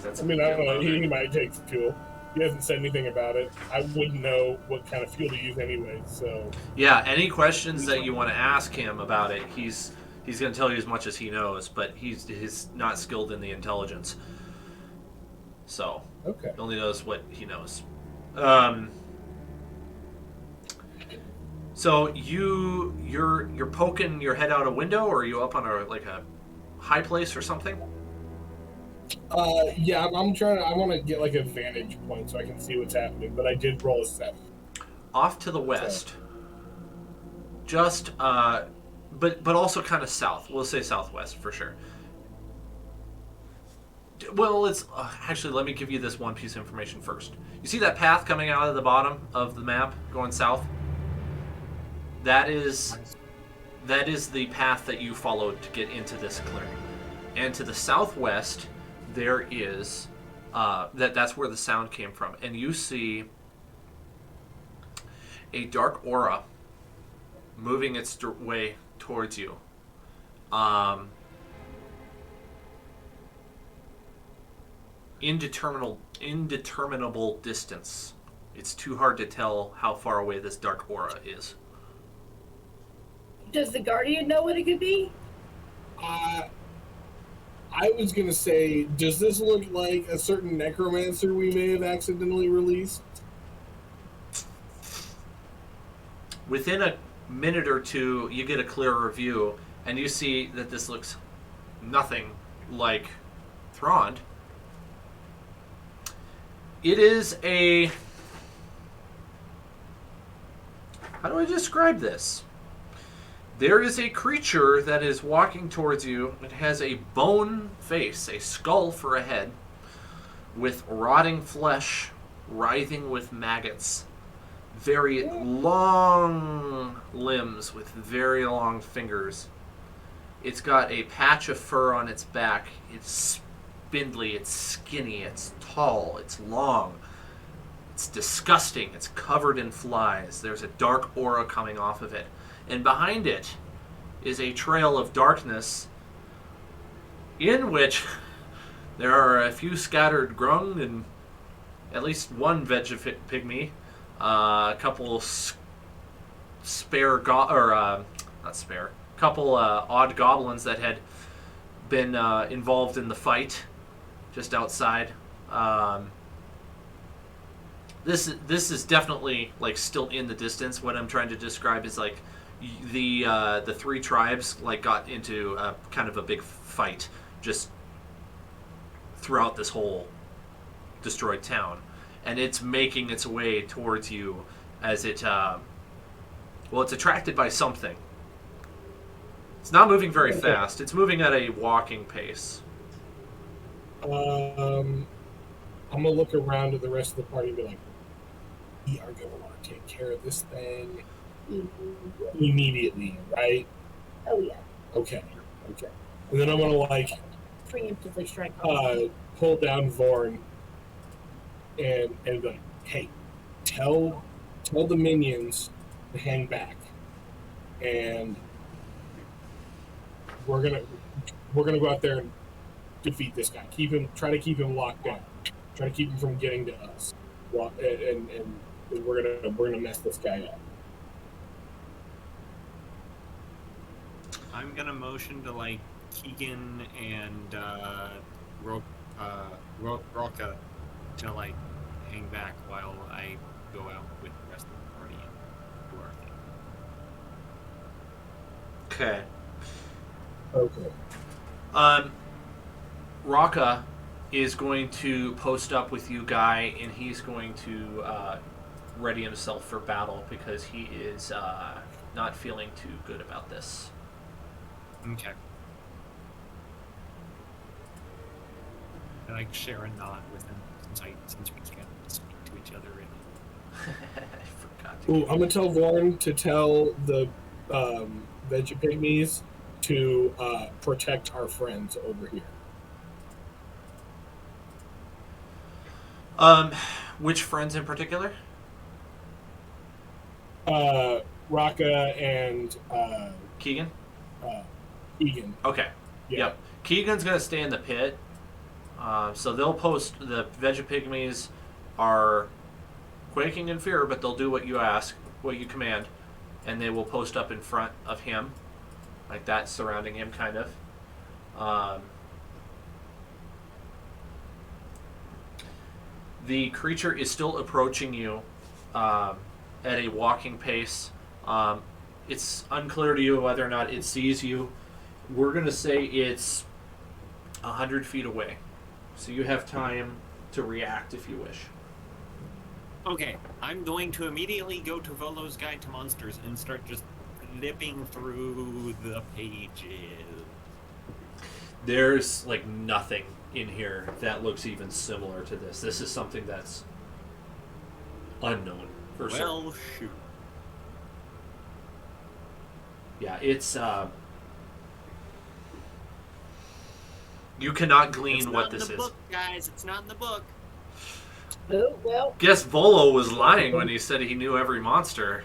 That's I mean, I don't know. He might take fuel. He hasn't said anything about it. I wouldn't know what kind of fuel to use anyway, so... Yeah, any questions that you want to ask him about it, he's going to tell you as much as he knows, but he's not skilled in the intelligence. So, Okay. he only knows what he knows. So you're poking your head out a window, or are you up on a high place or something? Yeah, I'm trying to... I want to get, like, a vantage point so I can see what's happening, but I did roll a 7. Off to the west. Just, but also kind of south. We'll say southwest for sure. Well, it's... actually, let me give you this one piece of information first. You see that path coming out of the bottom of the map, going south? That is the path that you followed to get into this clearing. And to the southwest, there is... that's where the sound came from. And you see a dark aura moving its way towards you. Indeterminable distance. It's too hard to tell how far away this dark aura is. Does the Guardian know what it could be? I was going to say, does this look like a certain necromancer we may have accidentally released? Within a minute or two, you get a clearer view, and you see that this looks nothing like Thrond. It is a... How do I describe this? There is a creature that is walking towards you. It has a bone face, a skull for a head, with rotting flesh, writhing with maggots. Very long limbs with very long fingers. It's got a patch of fur on its back. It's spindly, it's skinny, it's tall, it's long. It's disgusting. It's covered in flies. There's a dark aura coming off of it. And behind it is a trail of darkness in which There are a few scattered grung and at least one pygmy, a couple spare not spare, couple odd goblins that had been involved in the fight just outside. This is definitely like still in the distance. What I'm trying to describe is like the three tribes like got into kind of a big fight just throughout this whole destroyed town, and it's making its way towards you as it it's attracted by something. It's not moving very fast. It's moving at a walking pace. I'm gonna look around at the rest of the party and be like, we are gonna want to take care of this thing immediately, right? Oh yeah. Okay. And then I'm gonna like Preemptively strike. pull down Vorn and be like, hey, tell the minions to hang back, and we're gonna go out there and defeat this guy. Try to keep him locked down. Try to keep him from getting to us. Well, and we're gonna mess this guy up. I'm gonna motion to like Keegan and Roka to like hang back while I go out with the rest of the party and do our thing. Okay. Raka is going to post up with you, Guy, and he's going to ready himself for battle because he is not feeling too good about this. Okay. I like share a nod with him since we can't speak to each other really. I forgot to. Ooh, I'm gonna tell Vorn to tell the Vegapygmies to protect our friends over here. Which friends in particular? Raka and Keegan? Egan. Okay. Yeah. Yep. Keegan's gonna stay in the pit. So they'll post. The Vegapygmies are quaking in fear, but they'll do what you ask, what you command, and they will post up in front of him, like that, surrounding him, kind of. The creature is still approaching you at a walking pace. It's unclear to you whether or not it sees you. We're going to say it's 100 feet away. So you have time to react if you wish. Okay, I'm going to immediately go to Volo's Guide to Monsters and start just flipping through the pages. There's like nothing in here that looks even similar to this. This is something that's unknown for certain. Well, shoot. Yeah, it's you cannot glean It's what not in this the is. book, guys. It's not in the book. Oh well. Guess Volo was lying when he said he knew every monster,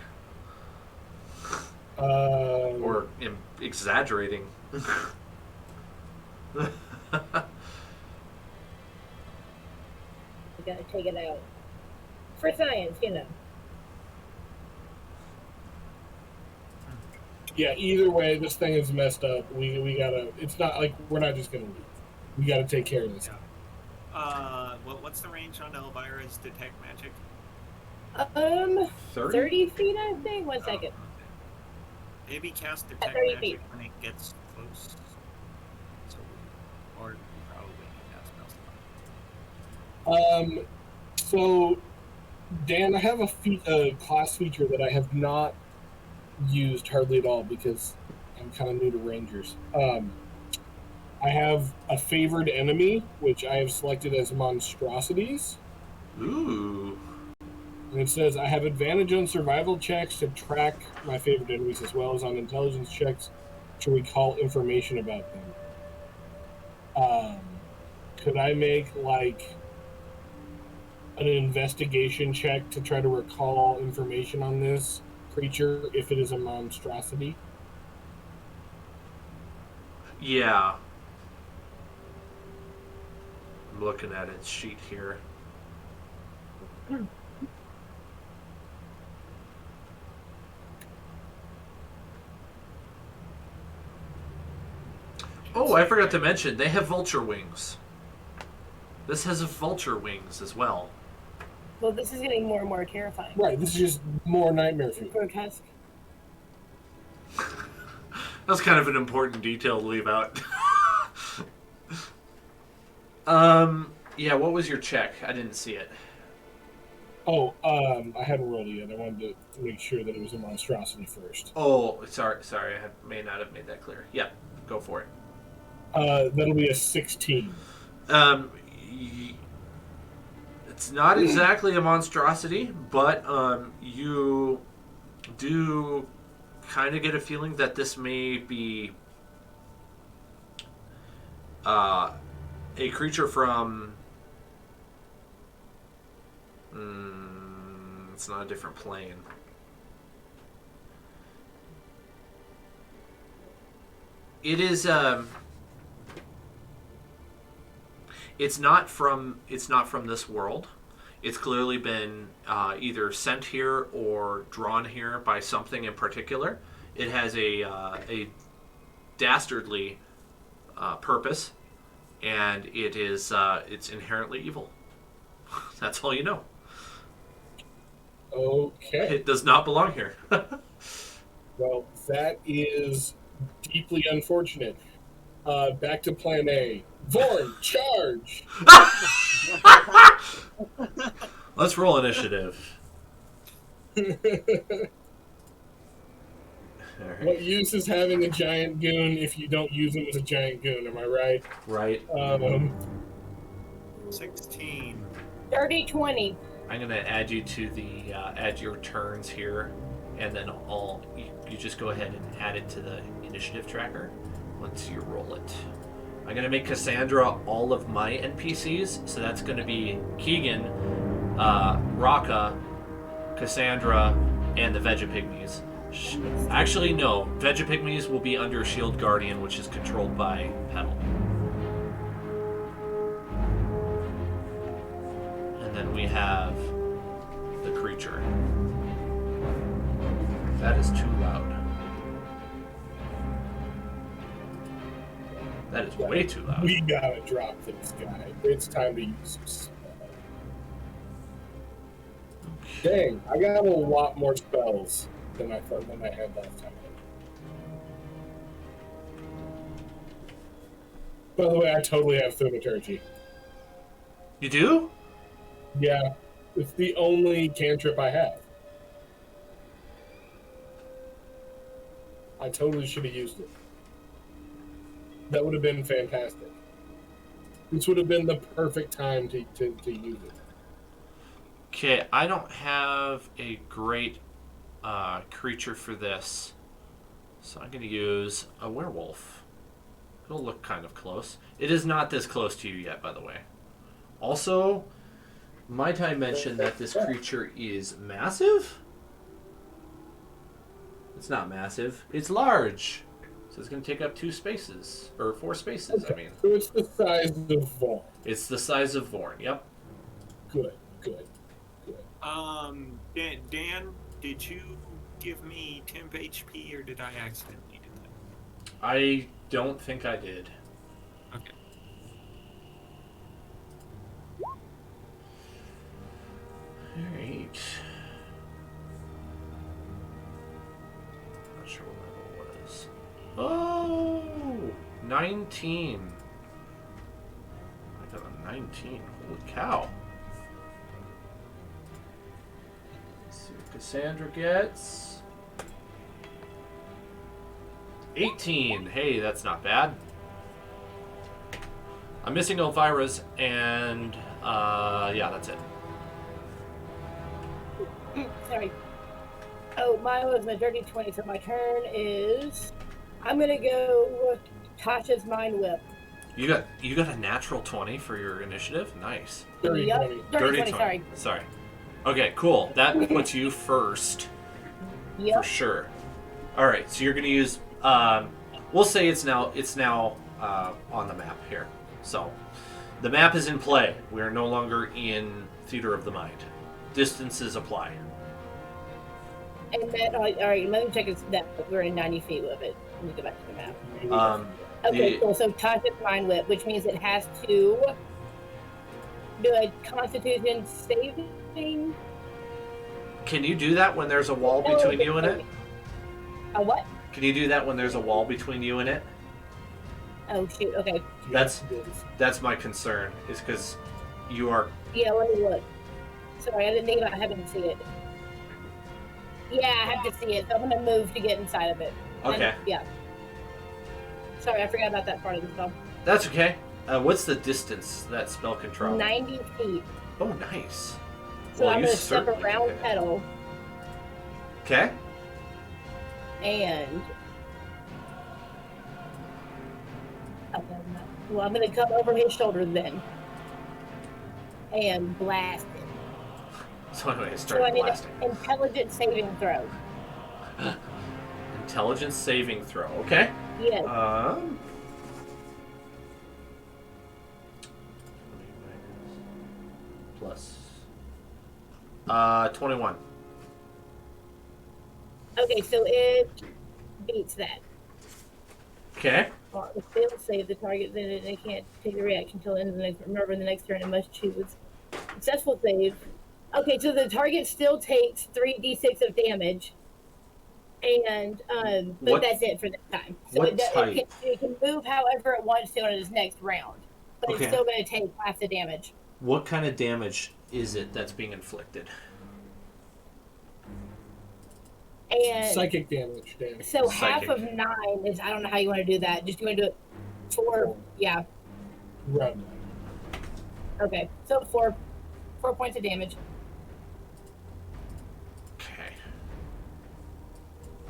or exaggerating. We gotta take it out for science, you know. Yeah, either way, this thing is messed up. We gotta. It's not like we're not just gonna leave. We gotta take care of this. Yeah. What's the range on Elvira's detect magic? 30 feet, I think. 1 second. Okay. Maybe cast detect 30 magic feet. when it gets close. So, or probably cast spell. So, Dan, I have a class feature that I have not used hardly at all because I'm kind of new to Rangers. I have a favored enemy, which I have selected as monstrosities. Ooh. And it says I have advantage on survival checks to track my favorite enemies as well as on intelligence checks to recall information about them. Could I make like an investigation check to try to recall information on this creature if it is a monstrosity? Yeah. I'm looking at its sheet here. Oh, I forgot to mention, they have vulture wings. This has vulture wings as well. Well, this is getting more and more terrifying. Right, this is just more nightmare food. Grotesque. That's kind of an important detail to leave out. Yeah, what was your check? I didn't see it. Oh, I hadn't rolled it yet. I wanted to make sure that it was a monstrosity first. Oh, sorry, I may not have made that clear. Yeah, go for it. That'll be a 16. It's not exactly a monstrosity, but you do kind of get a feeling that this may be a creature from... it's not a different plane. It is... It's not from this world. It's clearly been either sent here or drawn here by something in particular. It has a dastardly purpose, and it's inherently evil. That's all you know. Okay. It does not belong here. Well, that is deeply unfortunate. Back to plan A. Vorn, charge! Let's roll initiative. What use is having a giant goon if you don't use him as a giant goon? Am I right? Right. 16. Dirty 20. I'm going to add you to the add your turns here, and then you just go ahead and add it to the initiative tracker once you roll it. I'm going to make Cassandra all of my NPCs, so that's going to be Keegan, Raka, Cassandra, and the Vegapygmies. Actually, no. Vegapygmies will be under Shield Guardian, which is controlled by Petal. And then we have the creature. That is too loud. That is way too loud. We gotta drop this guy. It's time to use some spell. Dang, I got a lot more spells than I had last time. By the way, I totally have Thaumaturgy. You do? Yeah, it's the only cantrip I have. I totally should have used it. That would have been fantastic. This would have been the perfect time to use it. Okay, I don't have a great creature for this, so I'm going to use a werewolf. It'll look kind of close. It is not this close to you yet, by the way. Also, might I mention that this creature is massive? It's not massive. It's large. So it's going to take up 2 spaces. Or 4 spaces, Okay. I mean. So it's the size of Vorn. It's the size of Vorn, yep. Good. Dan, did you give me temp HP or did I accidentally do that? I don't think I did. Okay. Alright. Not sure what level it was. Oh! 19. I got a 19. Holy cow. Let's see what Cassandra gets. 18. Hey, that's not bad. I'm missing Elvira's, and yeah, that's it. Sorry. Oh, mine was a dirty 20, so my turn is... I'm gonna go Tasha's Mind Whip. You got a natural 20 for your initiative? Nice. Dirty Yep. 20. Dirty 20, Sorry. Okay, cool. That puts you first. Yep. For sure. Alright, so you're gonna use we'll say it's now on the map here. So The map is in play. We are no longer in Theater of the Mind. Distances apply. And then, all right, let me check that we're in 90 feet of it. Let me go back to the map. Okay, cool. So Tasha's Mind Whip, which means it has to do a Constitution saving. Can you do that when there's a wall between you and it? A what? Can you do that when there's a wall between you and it? Oh shoot. Okay. That's my concern. Is because you are. Yeah. Let me look. Sorry, I didn't think about having to see it. Yeah, I have to see it. So I'm gonna move to get inside of it. Okay. Yeah. Sorry, I forgot about that part of the spell. That's okay. What's the distance that spell can travel? 90 feet. Oh, nice. So I'm going to step around Petal. Okay. And... well, I'm going to come over his shoulder then. And blast it. So anyway, start blasting. Intelligence saving throw. Intelligence saving throw. Okay. Yes. Plus 21. Okay, so it beats that. Okay. Well, the fail save the target, then they can't take the reaction until the end of the next. Remember, the next turn it must choose. Successful save. Okay, so the target still takes 3d6 of damage, and but that's it for this time. So it can move however it wants to in its next round, but it's still going to take half the damage. What kind of damage is it that's being inflicted? And psychic damage. So half of 9 is, I don't know how you want to do that. Just you want to do it 4? Yeah. Right. Okay, so 4 points of damage. Okay.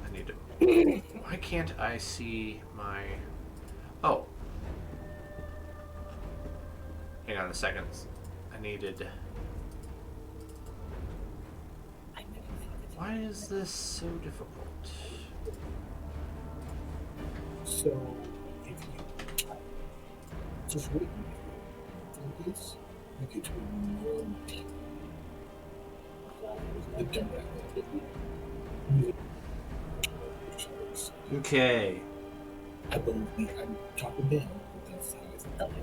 I need to. Why can't I see my? Oh. Hang on a second. I needed. Why is this so difficult? So, if you just wait for this, you get to more deep. Okay. I believe I'm talking down, but that's how it's done.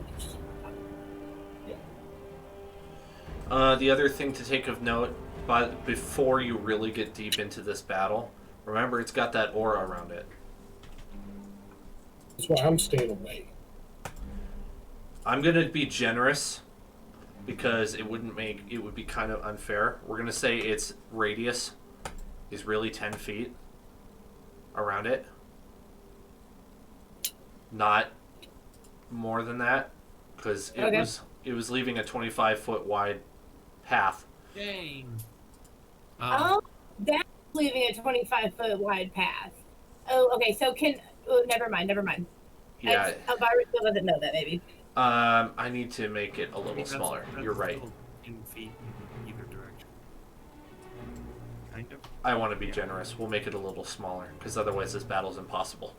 Yeah. The other thing to take of note. But before you really get deep into this battle, remember it's got that aura around it. That's why I'm staying away. I'm gonna be generous because it would be kind of unfair. We're gonna say its radius is really 10 feet around it, not more than that, because it was leaving a 25-foot wide path. Dang. Oh, that's leaving a 25-foot wide path. Oh, okay. So never mind. Yeah. A virus doesn't know that, maybe. I need to make it a little smaller. You're right. 10 feet in either direction. Kind of. I want to be generous. We'll make it a little smaller, because otherwise this battle's impossible.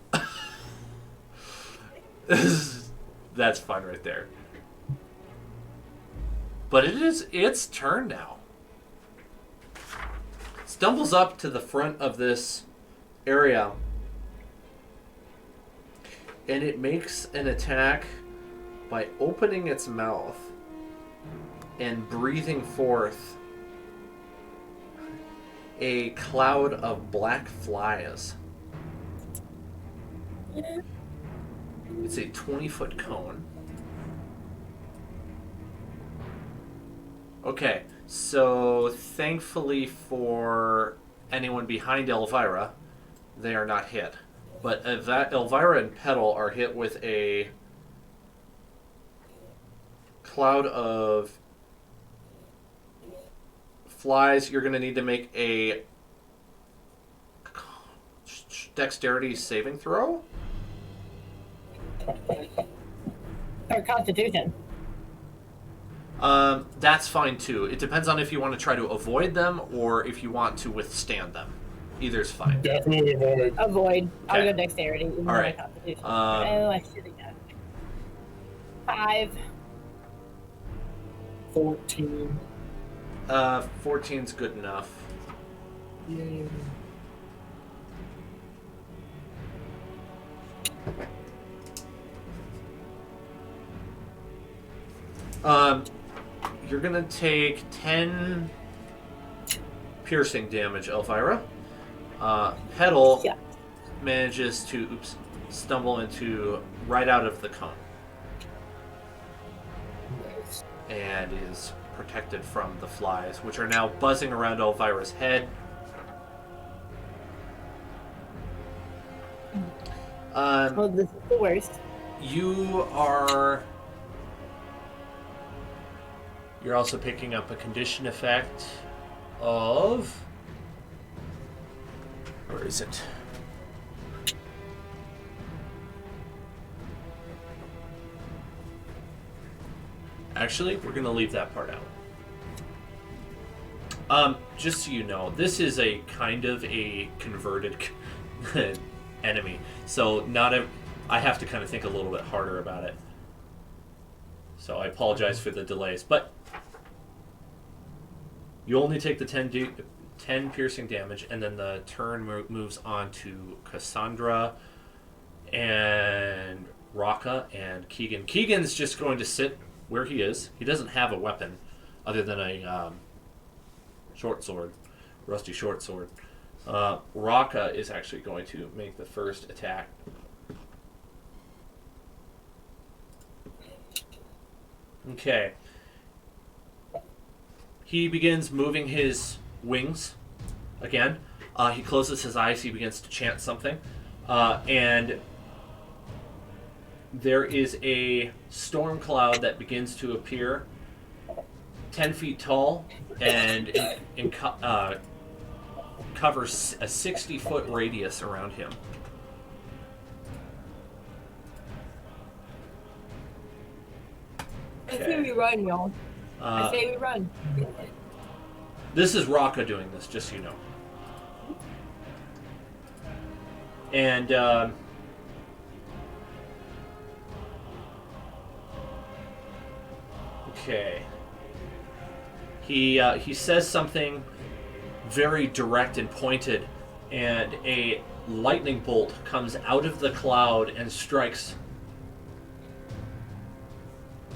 That's fun right there. But it is its turn now. Stumbles up to the front of this area, and it makes an attack by opening its mouth and breathing forth a cloud of black flies. It's a 20-foot cone. Okay, so thankfully for anyone behind Elvira, they are not hit. But Elvira and Petal are hit with a cloud of flies. You're going to need to make a dexterity saving throw. Or Constitution. That's fine too. It depends on if you want to try to avoid them or if you want to withstand them. Either's fine. Definitely avoid. Avoid. Okay. I'll go dexterity. All right. Constitution. I should have done 5. 14. 14's good enough. Yay. You're gonna take 10 piercing damage, Elvira. Petal Yeah. manages to stumble into right out of the cone Nice. and is protected from the flies, which are now buzzing around Elvira's head. Oh, this is the worst. You're also picking up a condition effect of... Where is it? Actually, we're going to leave that part out. Just so you know, this is a kind of a converted enemy. So I have to kind of think a little bit harder about it. So I apologize for the delays. But you only take the 10 piercing damage, and then the turn moves on to Cassandra and Raka and Keegan. Keegan's just going to sit where he is. He doesn't have a weapon other than a short sword, rusty short sword. Raka is actually going to make the first attack. Okay. He begins moving his wings again. He closes his eyes. He begins to chant something. And there is a storm cloud that begins to appear 10 feet tall and covers a 60-foot radius around him. I say we run, y'all. I say we run. This is Raka doing this, just so you know. And okay. He says something very direct and pointed, and a lightning bolt comes out of the cloud and strikes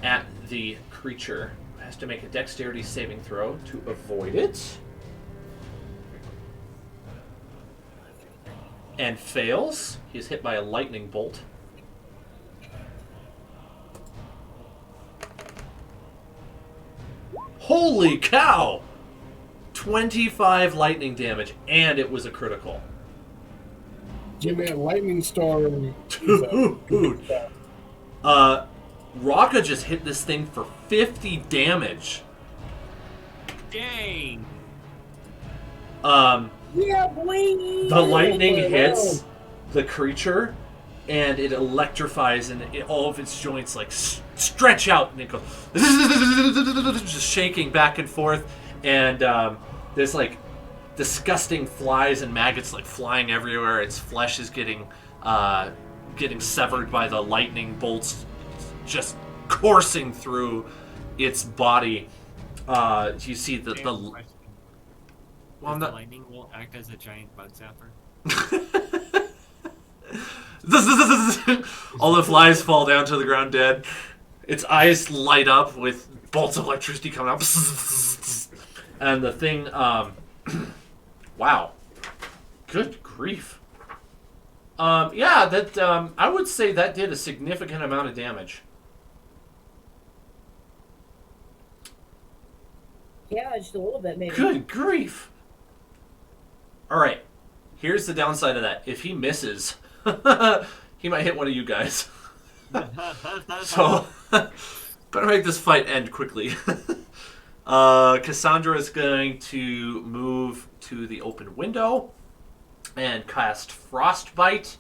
at the creature. Has to make a dexterity saving throw to avoid it. And fails. He's hit by a lightning bolt. Holy cow! 25 lightning damage, and it was a critical. Yeah, man, lightning storm. Dude. Raka just hit this thing for 50 damage. Dang. Yeah, boy. The lightning hits the creature, and it electrifies, and all of its joints like stretch out, and it goes just shaking back and forth, and there's like disgusting flies and maggots like flying everywhere. Its flesh is getting severed by the lightning bolts, just coursing through its body. You see the Well, the lightning will act as a giant bug zapper. All the flies fall down to the ground dead. Its eyes light up with bolts of electricity coming out. And the thing, wow. Good grief. Yeah, that, I would say that did a significant amount of damage. Yeah, just a little bit, maybe. Good grief. Alright. Here's the downside of that. If he misses, he might hit one of you guys. So, better make this fight end quickly. Cassandra is going to move to the open window and cast Frostbite.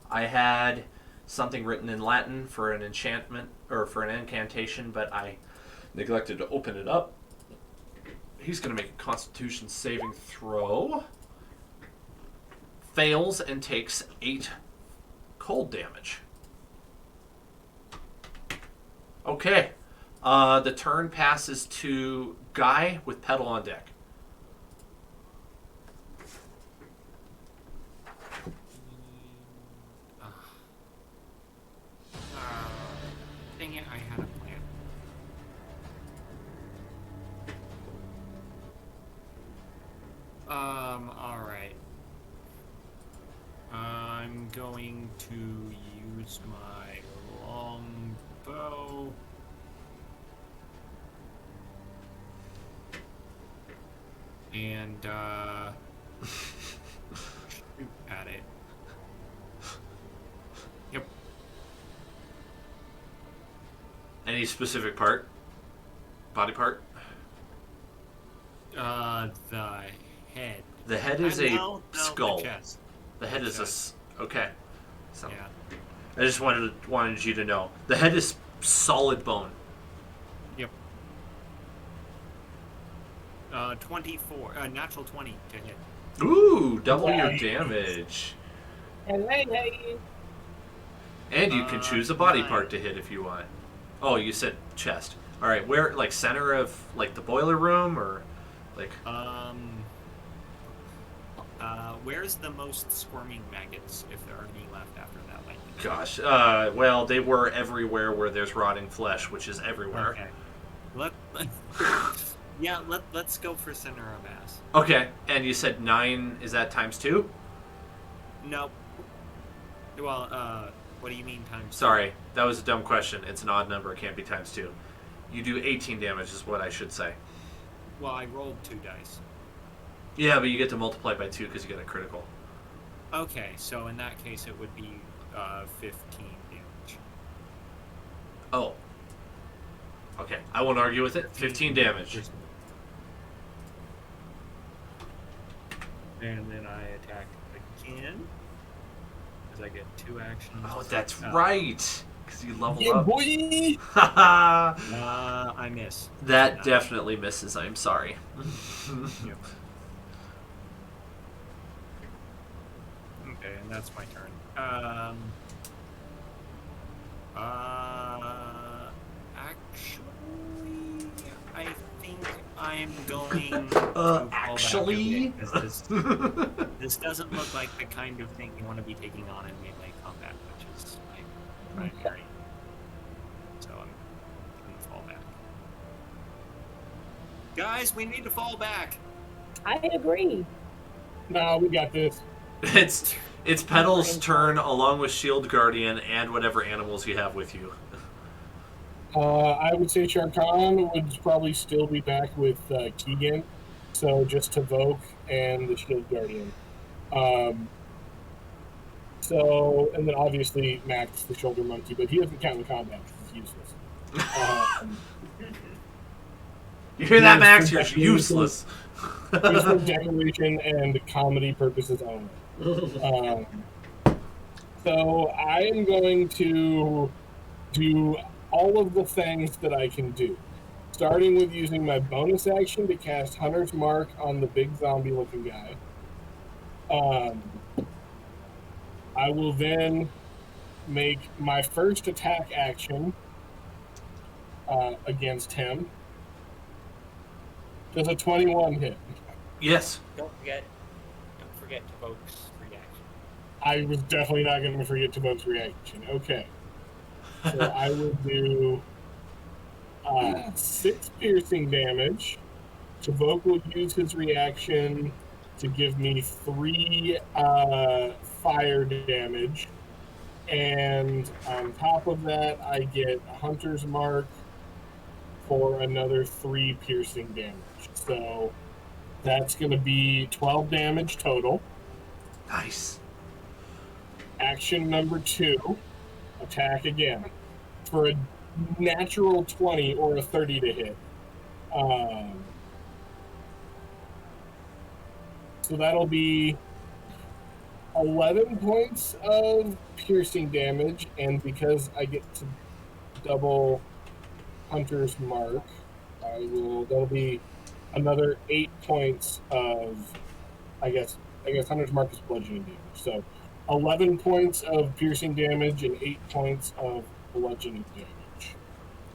I had something written in Latin for an enchantment, or for an incantation, but I neglected to open it up. He's going to make a Constitution saving throw. Fails and takes 8 cold damage. Okay. The turn passes to Guy with Pedal on deck. Dang it, I had a plan. Alright. I'm going to use my long bow. And, shoot at it. Yep. Any specific part? Body part? The head. The head is a No, skull. the chest. The head is chest. okay. So Yeah. I just wanted you to know. The head is solid bone. Yep. 24. Natural 20 to hit. Ooh, double your Nice. damage. Hey. And you can choose a body 9. part to hit if you want. Oh, you said chest. All right, where like center of like the boiler room or like Where's the most squirming maggots, if there are any left after that lightning? gosh, well, they were everywhere where there's rotting flesh, which is everywhere. Okay. Let's go for center of mass. Okay, and you said 9, is that times 2? Nope. Well, what do you mean times? Sorry, that was a dumb question. It's an odd number, it can't be times 2. You do 18 damage is what I should say. Well, I rolled 2 dice. Yeah, but you get to multiply by 2 because you get a critical. Okay, so in that case it would be 15 damage. Oh. Okay, I won't argue with it. 15 damage. And then I attack again. Because I get 2 actions. Oh, that's right. Because you level Yeah, up. boy. I miss. That definitely misses. I'm sorry. Yep. Okay, and that's my turn. Actually, I think I'm going to fall back a Actually? bit, 'cause this doesn't look like the kind of thing you want to be taking on in melee combat, which is my primary. So I'm going to fall back. Guys, we need to fall back. I agree. Nah, we got this. It's Petal's turn along with Shield Guardian and whatever animals you have with you. I would say Sharkan would probably still be back with Keegan, so just Tavok and the Shield Guardian. So, and then obviously Max, the Shoulder Monkey, but he doesn't count in combat because he's useless. You hear that, Yes, Max? You're exactly. useless. Just for decoration and comedy purposes only. So I am going to do all of the things that I can do, starting with using my bonus action to cast Hunter's Mark on the big zombie-looking guy. I will then make my first attack action against him. Does a 21 hit? Yes. Don't forget Tavok's reaction. I was definitely not going to forget Tavok's reaction. Okay. So I will do 6 piercing damage. Tavok will use his reaction to give me 3 fire damage. And on top of that, I get a Hunter's Mark for another 3 piercing damage. So that's going to be 12 damage total. Nice. Action number 2, attack again for a natural 20 or a 30 to hit. So that'll be 11 points of piercing damage, and because I get to double Hunter's Mark, that'll be another 8 points of, I guess Hunter's Mark is bludgeoning damage. So 11 points of piercing damage and 8 points of bludgeoning damage.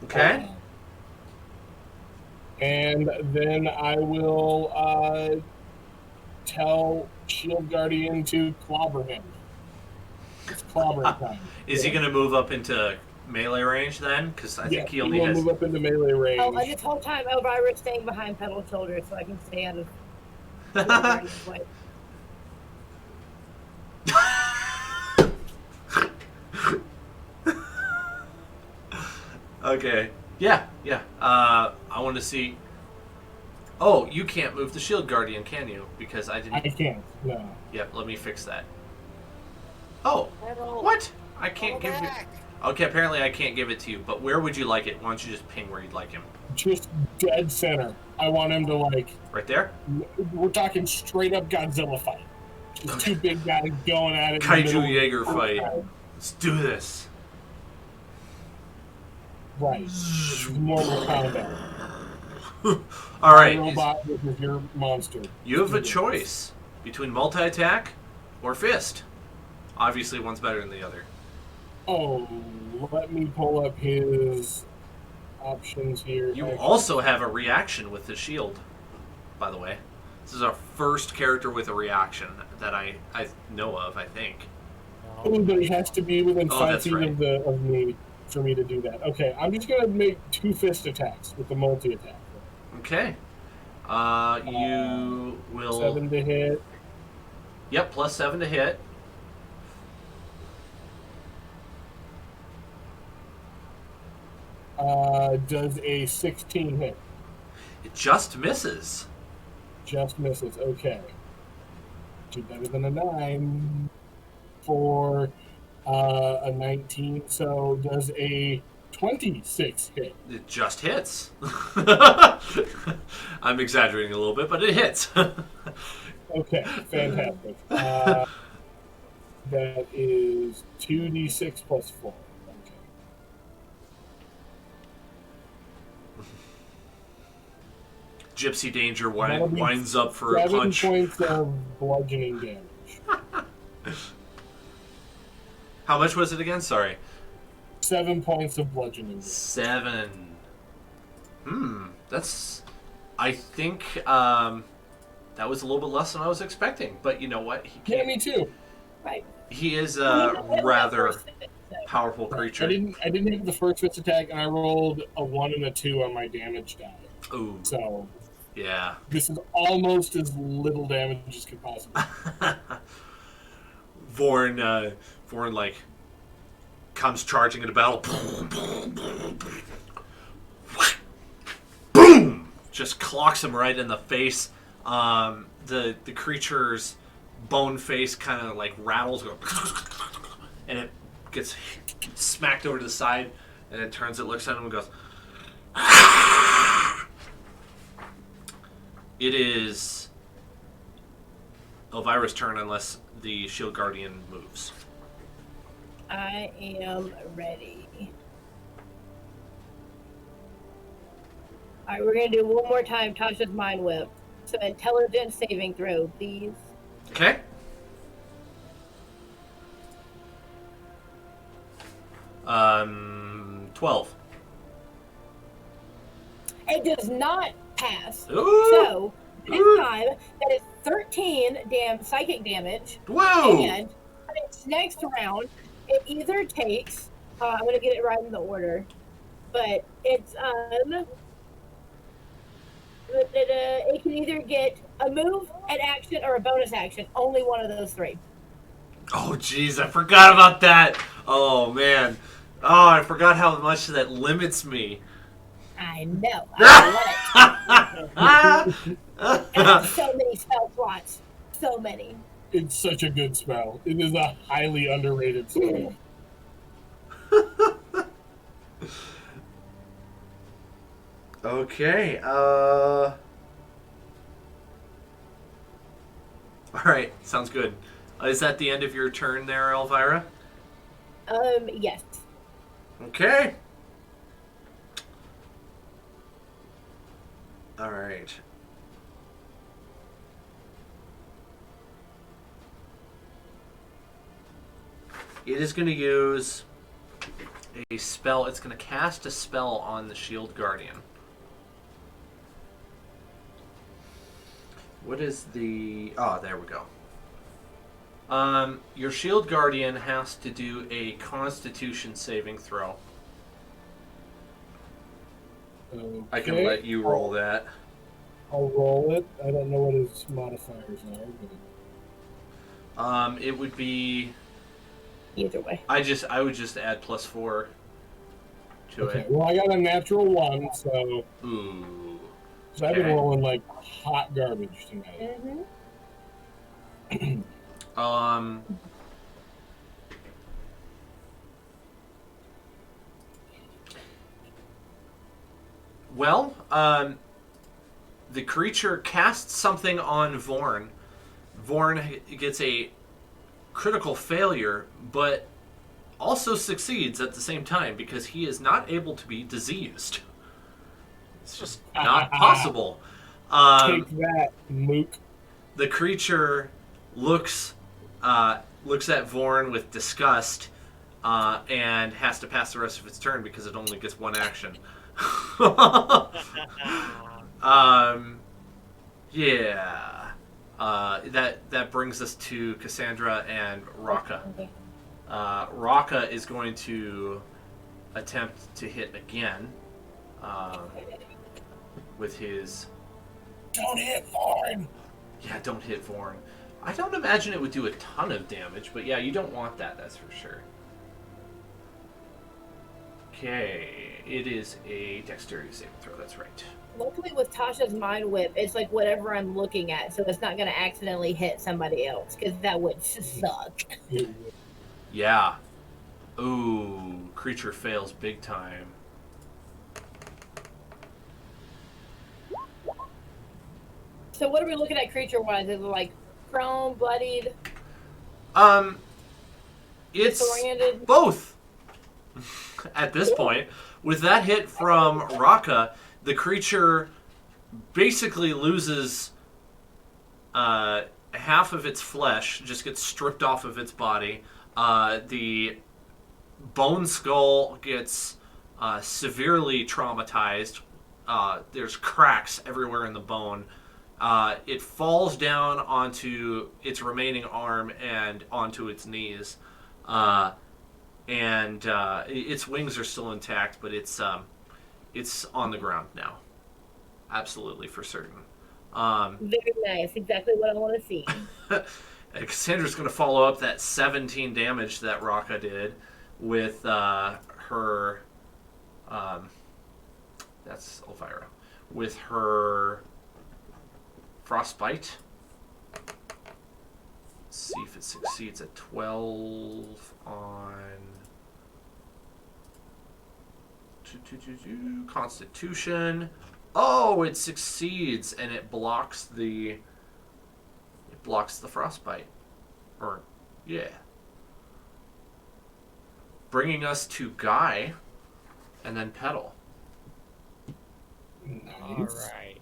Okay. And then I will tell Shield Guardian to clobber him. It's clobbering time. Is he going to move up into melee range then? Because I think he He only will has. move up into melee range. Oh, and this whole time, Elvira's staying behind Petal's shoulder so I can stay out of Shield Guardian's way. Okay. Yeah. I want to see. Oh, you can't move the Shield Guardian, can you? Because I didn't. I can't. No. Yep. Let me fix that. Oh. Petal, What? I can't go give you. back. Okay. Apparently, I can't give it to you. But where would you like it? Why don't you just ping where you'd like him? Just dead center. I want him to like. Right there. We're talking straight up Godzilla fight. Just two big guys going at it. in the Kaiju middle. Jaeger fight. Let's do this. Right. Mortal Kombat. All right. Robot versus your monster. You have a choice between multi-attack or fist. Obviously, one's better than the other. Oh, let me pull up his options here. You also have a reaction with the shield, by the way. This is our first character with a reaction that I know of, I think. Oh, but he has to be within Oh, 5 that's feet right. of me for me to do that. Okay, I'm just gonna make 2 fist attacks with the multi-attack. Okay. You will... 7 to hit. Yep, +7 to hit. Does a 16 hit? It just misses. Just misses. Okay. Do better than a 9 for a 19. So does a 26 hit? It just hits. I'm exaggerating a little bit, but it hits. Okay, fantastic. That is 2d6 plus 4. Okay. Gypsy Danger That'll be winds up for a 7 punch. points of bludgeoning damage. How much was it again? Sorry. 7 points of bludgeoning damage. 7. That's... I think that was a little bit less than I was expecting. But you know what? He Yeah, can't. me too. Right. He is He's a a rather first hit, so. powerful creature. I didn't hit the first fist attack, and I rolled a 1 and a 2 on my damage die. Ooh, So yeah. this is almost as little damage as could possibly. Vorn like comes charging into battle. Boom! Just clocks him right in the face. The creature's bone face kind of like rattles, and it gets smacked over to the side, and it turns. It looks at him and goes. It is Elvira's turn unless the Shield Guardian moves. I am ready. Alright, we're gonna do one more time Tasha's Mind Whip. So intelligence saving throw, please. Okay. Um, 12. It does not pass. Ooh. So this Ooh. time that is 13 psychic damage. Whoa! And on its next round, it either takes I'm gonna get it right in the order, but it's it can either get a move, an action, or a bonus action. Only one of those 3. Oh, jeez, I forgot about that. Oh, man. Oh, I forgot how much that limits me. I know. I love it. And I have so many spell slots. So many. It's such a good spell. It is a highly underrated spell. Okay, all right, sounds good. Is that the end of your turn there, Elvira? Yes. Okay. All right. It is going to use a spell. It's going to cast a spell on the Shield Guardian. What is the... Oh, there we go. Your shield guardian has to do a Constitution saving throw. Okay. I can let you roll that. I'll roll it. I don't know what his modifiers are, but It would be... Either way. I would just add +4 to okay. it. Well, I got a natural 1, so Ooh. I've been Okay. rolling like hot garbage tonight. Um. Well, the creature casts something on Vorn. Vorn gets a critical failure, but also succeeds at the same time because he is not able to be diseased. It's just not possible. Take that, Mook. The creature looks at Vorn with disgust and has to pass the rest of its turn because it only gets one action. Yeah. That brings us to Cassandra and Raka. Raka is going to attempt to hit again with his... Don't hit Vorn! Yeah, don't hit Vorn. I don't imagine it would do a ton of damage, but yeah, you don't want that, that's for sure. Okay, it is a dexterity saving throw, that's right. Luckily with Tasha's Mind Whip, it's like whatever I'm looking at, so it's not going to accidentally hit somebody else, because that would suck. Yeah. Ooh, creature fails big time. So what are we looking at creature-wise? Is it like prone, bloodied, It's disoriented? both. At this point, with that hit from Raka, the creature basically loses half of its flesh, just gets stripped off of its body. The bone skull gets severely traumatized. There's cracks everywhere in the bone. It falls down onto its remaining arm and onto its knees. And its wings are still intact, but it's on the ground now. Absolutely, for certain. Very nice. Exactly what I want to see. Cassandra's going to follow up that 17 damage that Raka did with her... that's Elvira. With her Frostbite. Let's see if it succeeds at 12 on... Constitution. Oh, it succeeds, and it blocks the frostbite. Or, yeah. Bringing us to Guy, and then Petal. Nice. Alright.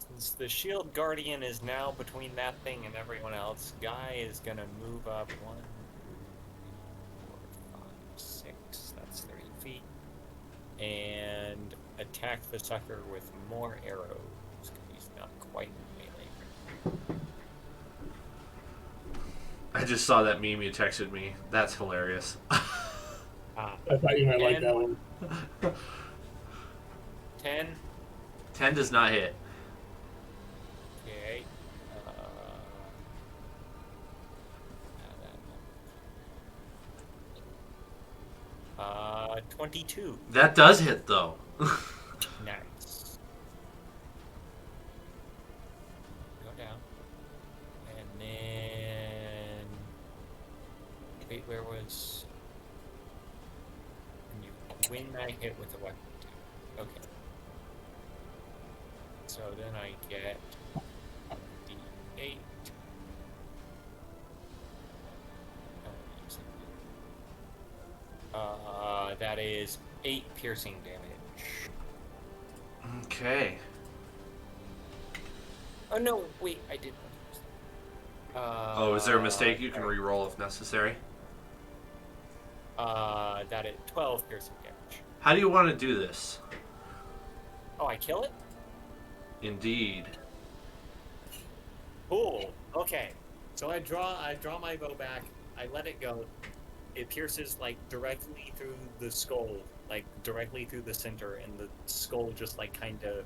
Since the shield guardian is now between that thing and everyone else, Guy is gonna move up 1, 4, 5, 6, that's 30 feet, and attack the sucker with more arrows, because he's not quite in melee. I just saw that meme you texted me. That's hilarious. I thought you might like that one. 10. 10 does not hit. Okay. 22. That does hit, though. Nice. Go down. And then... Wait, where was... And you win I hit with a weapon too. Okay. So then I get D8. That is 8 piercing damage. Okay. Oh no, wait, I did. Oh, is there a mistake? You can re-roll if necessary. That is 12 piercing damage. How do you want to do this? Oh, I kill it? Indeed. Cool. Okay. So I draw my bow back. I let it go. It pierces like directly through the skull, like directly through the center, and the skull just like kind of,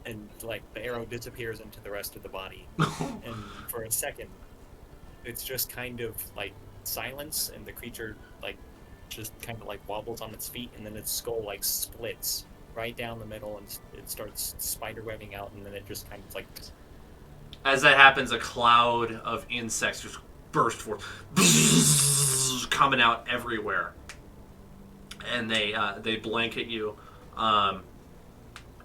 and like the arrow disappears into the rest of the body. And for a second, it's just kind of like silence, and the creature like just kind of like wobbles on its feet, and then its skull like splits right down the middle, and it starts spider webbing out, and then it just kind of like. As that happens, a cloud of insects just burst forth, coming out everywhere, and they blanket you.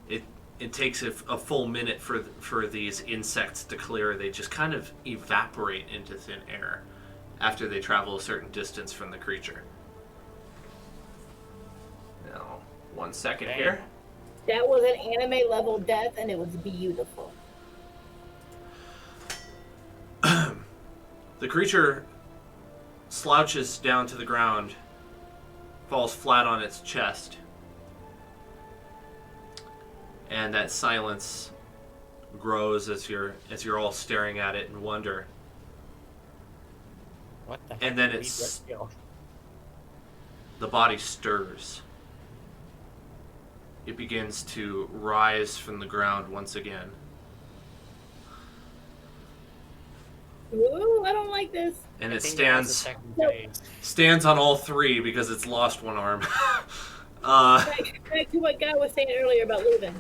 It takes a full minute for these insects to clear. They just kind of evaporate into thin air after they travel a certain distance from the creature. Now, 1 second here. That was an anime level death, and it was beautiful. The creature slouches down to the ground, falls flat on its chest, and that silence grows as you're all staring at it in wonder. What the heck? And then the body stirs. It begins to rise from the ground once again. Ooh, I don't like this. And it stands on all three because it's lost one arm. Back to what Guy was saying earlier about leaving.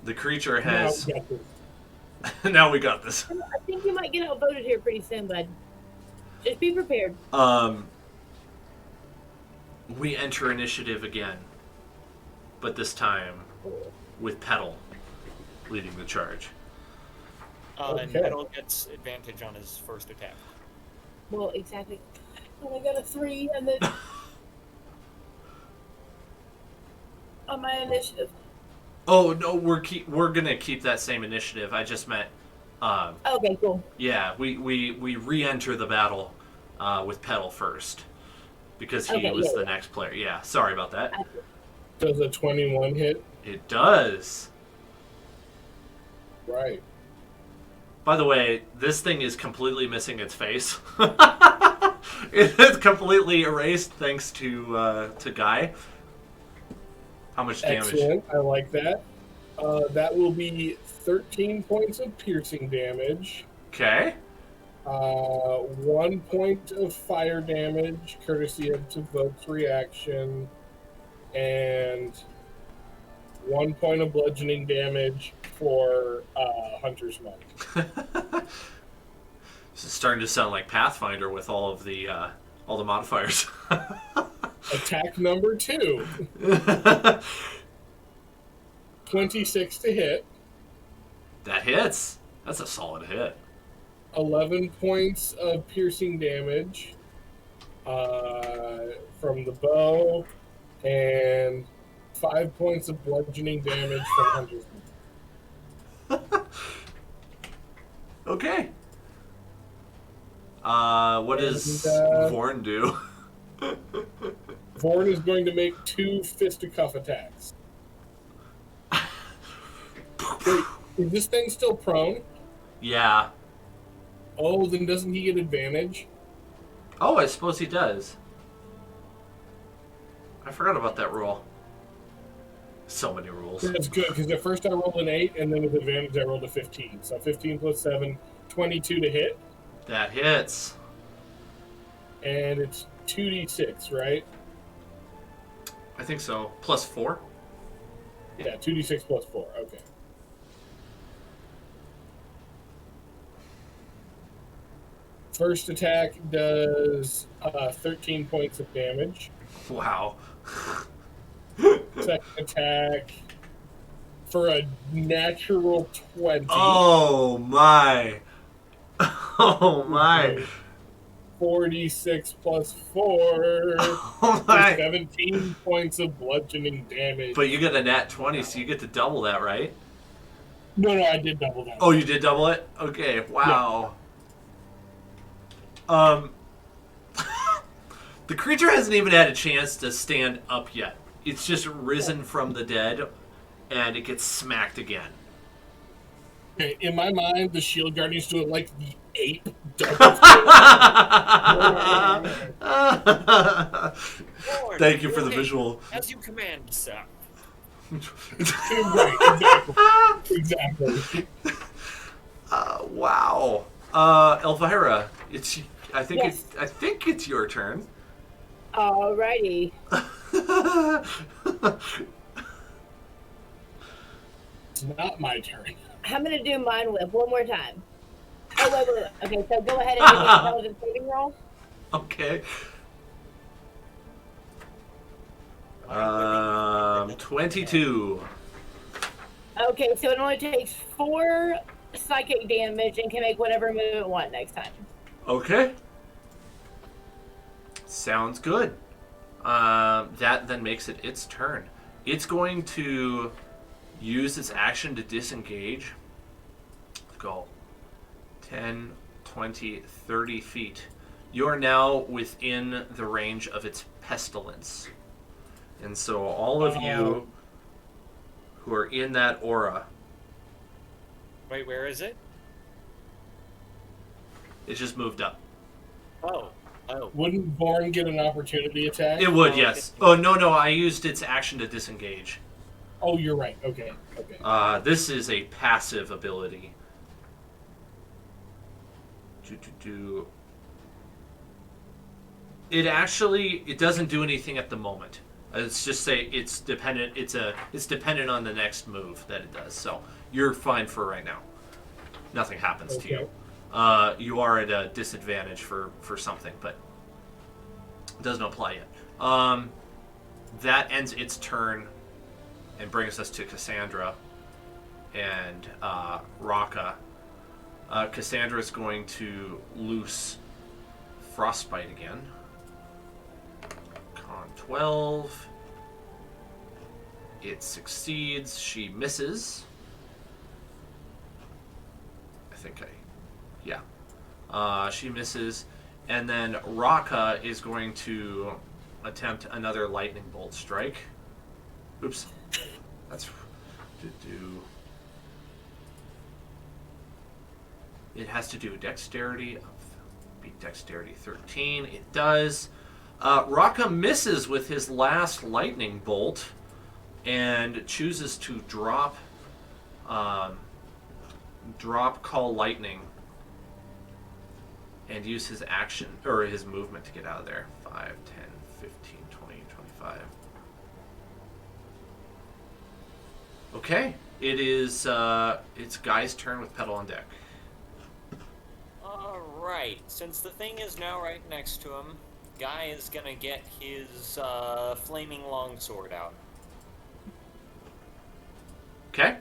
The creature has... Now we got this. Now we got this. I think you might get outvoted here pretty soon, bud. Just be prepared. We enter initiative again. But this time with Petal leading the charge. And Petal gets advantage on his first attack. Well, exactly. And I got a 3, and then on my initiative. Oh no, we're gonna keep that same initiative. I just meant. Okay, cool. Yeah, we re-enter the battle with Petal first because he was the next player. Yeah, sorry about that. Does a 21 hit? It does. Right. By the way, this thing is completely missing its face. It's completely erased thanks to Guy. How much damage? Excellent. I like that. That will be 13 points of piercing damage. Okay. 1 point of fire damage, courtesy of Tavok's reaction, and 1 point of bludgeoning damage for Hunter's Mark. This is starting to sound like Pathfinder with all the modifiers. Attack number 2. 26 to hit. That hits. That's a solid hit. 11 points of piercing damage from the bow, and 5 points of bludgeoning damage from Hunter's Mark. Okay. What does Vorn do? Vorn is going to make 2 fisticuff attacks. Wait, is this thing still prone? Yeah. Oh, then doesn't he get advantage? Oh, I suppose he does. I forgot about that rule. So many rules. That's good, because at first I rolled an 8, and then with advantage I rolled a 15. So 15 plus 7, 22 to hit. That hits. And it's 2d6, right? I think so. Plus 4? Yeah, 2d6 plus 4. Okay. First attack does 13 points of damage. Wow. Second attack for a natural 20. Oh my. Oh my. 46 plus 4. Oh my. 17 points of bludgeoning damage. But you get a nat 20, so you get to double that, right? No, I did double that. Oh, you did double it? Okay, wow. The creature hasn't even had a chance to stand up yet. It's just risen from the dead, and it gets smacked again. Okay, in my mind, the shield guardian's doing like the ape double. Lord, Thank you for you'll the hit visual. as you command, sir. Right, exactly. Wow. Elvira, it's. Yes. I think it's your turn. Alrighty. It's not my turn. I'm gonna do Mind Whip one more time. Oh wait. Okay, so go ahead and give me an intelligence saving roll. Okay. I'm whipping 22. Okay, so it only takes 4 psychic damage and can make whatever move it want next time. Okay. Sounds good. That then makes it its turn. It's going to use its action to disengage. Go 10, 20, 30 feet. You are now within the range of its pestilence. And so all of you who are in that aura, Wait, where is it? it just moved up. Oh. Wouldn't Born get an opportunity attack? It would, Oh, yes. okay. Oh, no, I used its action to disengage. Oh, you're right. Okay. This is a passive ability. It doesn't do anything at the moment. It's just say it's dependent. It's dependent on the next move that it does. So you're fine for right now. Nothing happens to you. You are at a disadvantage for something, but it doesn't apply yet. That ends its turn and brings us to Cassandra and Raka. Cassandra's going to loose Frostbite again. Con 12. It succeeds. She misses. She misses. And then Raka is going to attempt another lightning bolt strike. Oops. That's to do. It has to do dexterity of dexterity 13. It does. Raka misses with his last lightning bolt and chooses to drop Call Lightning and use his action or his movement to get out of there. 5, 10, 15, 20, 25. Okay, it is it's Guy's turn with Pedal on deck. Alright, since the thing is now right next to him, Guy is gonna get his flaming longsword out. Okay.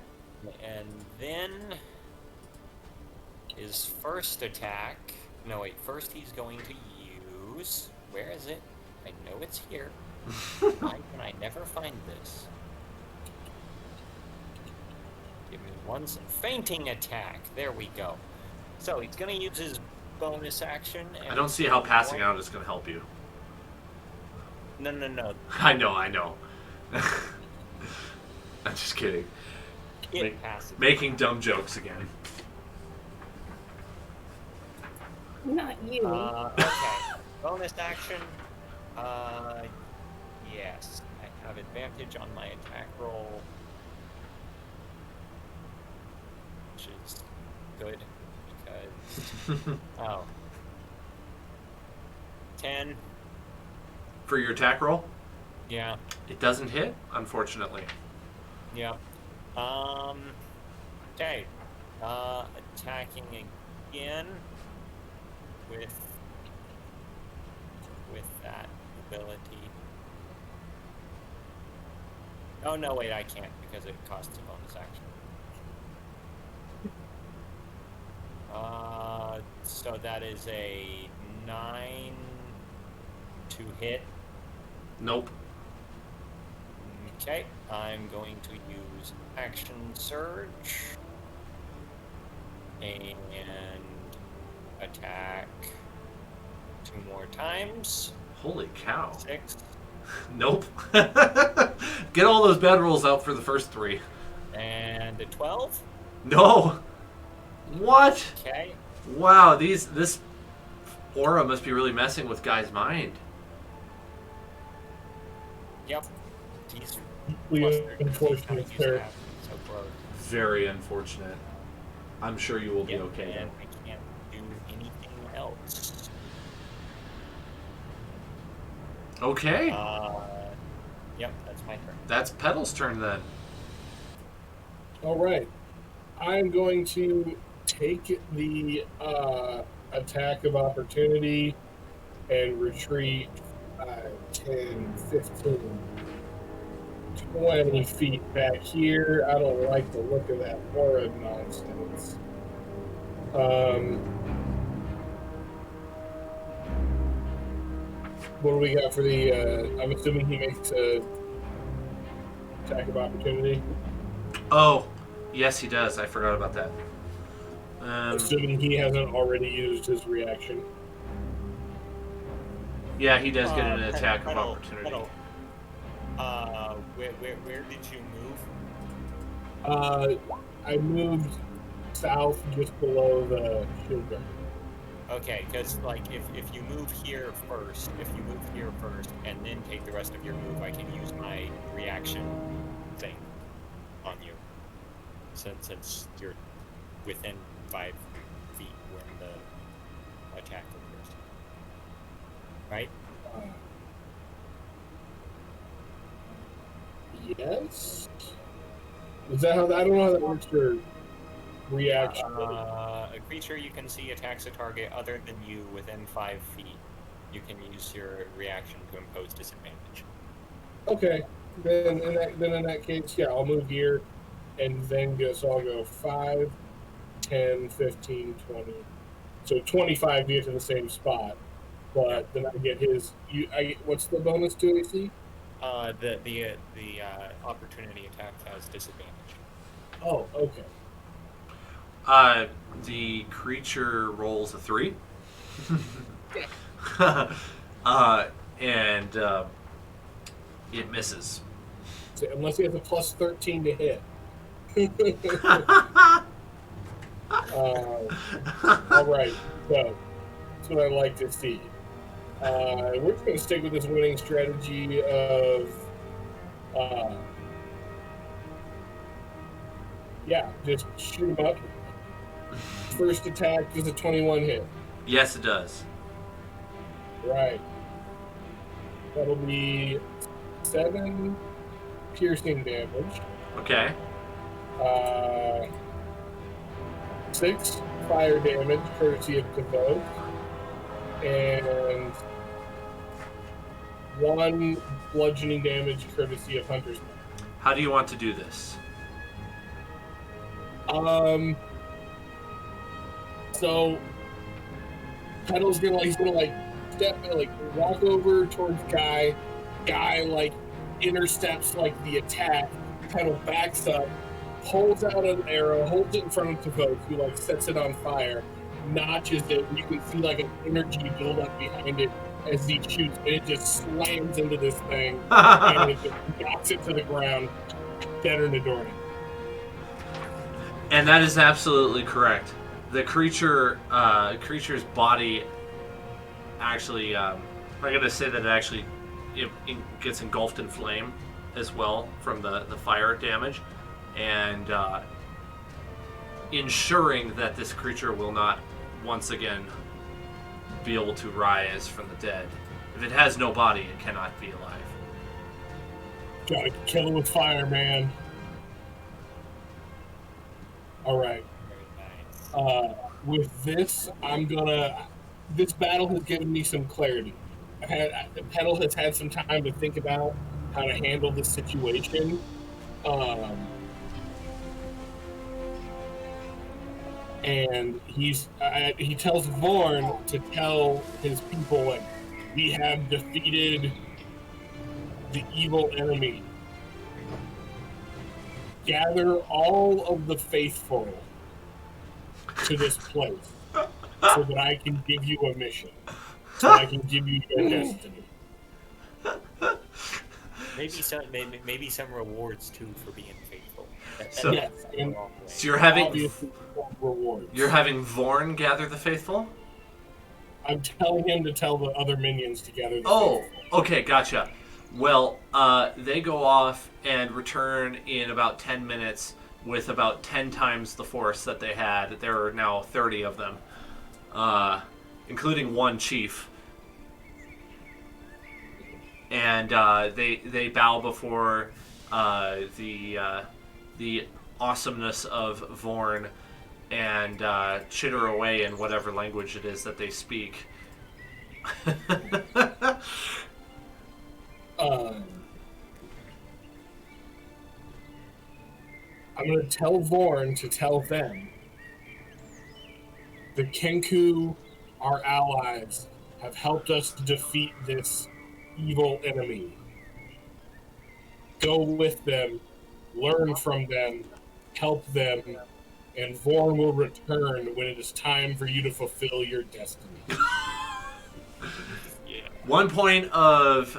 And then his first attack. No, wait, first he's going to use. Where is it? I know it's here. Why can I never find this? Give me one fainting attack. There we go. So he's going to use his bonus action. And I don't see how passing out is going to help you. No. I know. I'm just kidding. Passes. Making dumb jokes again. Not you. Okay. Bonus action. Yes. I have advantage on my attack roll. Which is good because. Oh. 10. For your attack roll, Yeah. it doesn't hit, unfortunately. Yeah. Okay. Attacking again with that ability. Oh no, wait, I can't because it costs a bonus action. So that is a 9 to hit. Nope. Okay, I'm going to use Action Surge and attack 2 more times. Holy cow. 6. Nope. Get all those bad rolls out for the first 3. And a 12. No. What? Okay. Wow, this aura must be really messing with Guy's mind. Yep. He's We flustered. He's not unfortunate, used to sir. having so close. Very unfortunate. I'm sure you will be Yep, okay and though. I can't do anything else. Okay. Yep, that's my turn. That's Petal's turn then. All right. I'm going to take the attack of opportunity and retreat 10, 15, 20 feet back here. I don't like the look of that horrid nonsense. What do we got for the? I'm assuming he makes a attack of opportunity. Oh, yes, he does. I forgot about that. Assuming he hasn't already used his reaction. Yeah, he does get an attack of Petal, opportunity. Petal. Where did you move? I moved south just below the shield guard. Okay, because like if you move here first, and then take the rest of your move, I can use my reaction thing on you. Since you're within 5 feet when the attack occurs, right? Yes. Is that how? I don't know how that works for reaction. A creature you can see attacks a target other than you within 5 feet. You can use your reaction to impose disadvantage. Okay. Then in that case, yeah, I'll move here, and then so I'll go 5, 10, 15, 20. So 25 to get to the same spot, but then I get his. What's the bonus to AC? The opportunity attack has disadvantage. Oh, okay. The creature rolls a 3. And it misses. So unless he has a plus 13 to hit. All right, so that's what I like to see. We're just going to stick with this winning strategy of, just shoot him up. First attack is a 21 hit. Yes, it does. Right. That'll be 7 piercing damage. Okay. 6 fire damage, courtesy of Devote, and 1 bludgeoning damage, courtesy of Hunter's Mark. How do you want to do this? So Petal's gonna walk over towards Guy. Guy intercepts the attack. Petal backs up, pulls out an arrow, holds it in front of Devote, who sets it on fire, notches it, and you can see an energy build up behind it as he shoots, and it just slams into this thing and it just knocks it to the ground, dead or Nidorni. And that is absolutely correct. The creature's body actually, I'm going to say that it gets engulfed in flame as well from the fire damage, and ensuring that this creature will not once again be able to rise from the dead. If it has no body, it cannot be alive. Gotta kill it with fire, man. All right. Very nice. With this, this battle has given me some clarity. Petal has had some time to think about how to handle this situation. And he tells Vorn to tell his people, we have defeated the evil enemy. Gather all of the faithful to this place so that I can give you a mission. So I can give you your destiny. Maybe some rewards too for being faithful. So, Yes, and so you're having obviously rewards. Vorn gather the faithful. I'm telling him to tell the other minions to gather the Oh, faithful. okay, gotcha. Well, they go off and return in about 10 minutes with about 10 times the force that they had. There are now 30 of them, including one chief. And they bow before the awesomeness of Vorn and chitter away in whatever language it is that they speak. I'm going to tell Vorn to tell them the Kenku, our allies, have helped us to defeat this evil enemy. Go with them, learn from them, help them, and Vorn will return when it is time for you to fulfill your destiny. Yeah. 1 point of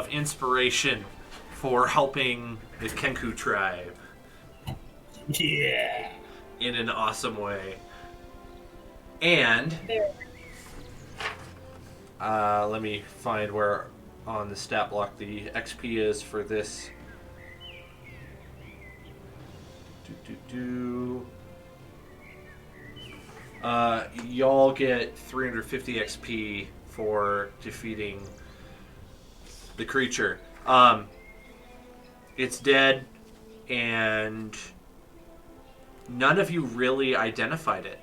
inspiration for helping the Kenku tribe Yeah. in an awesome way. And let me find where on the stat block the XP is for this. Y'all get 350 XP for defeating the creature. It's dead, and none of you really identified it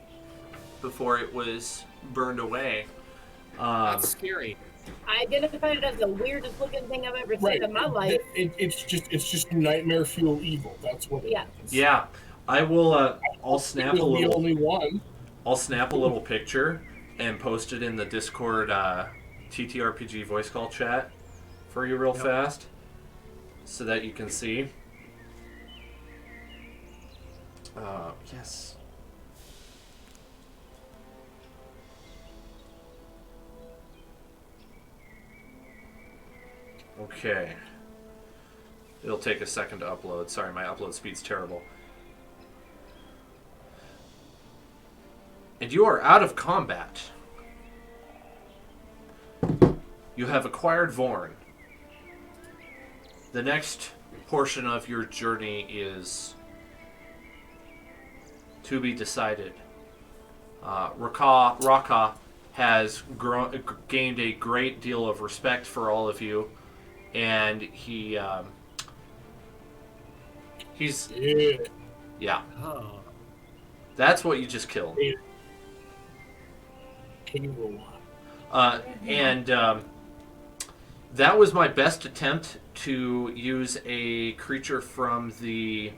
before it was burned away. That's scary. I identified it as the weirdest looking thing I've ever seen in my life. It's just nightmare fuel evil. That's what it is. Yeah, I will. I'll snap a It was the little. only one. I'll snap a little picture and post it in the Discord TTRPG voice call chat for you real fast, so that you can see. Yes. Okay. It'll take a second to upload. Sorry, my upload speed's terrible. And you are out of combat. You have acquired Vorn. The next portion of your journey is to be decided. Raka has gained a great deal of respect for all of you, and he's yeah. Oh. That's what you just killed. That was my best attempt to use a creature from the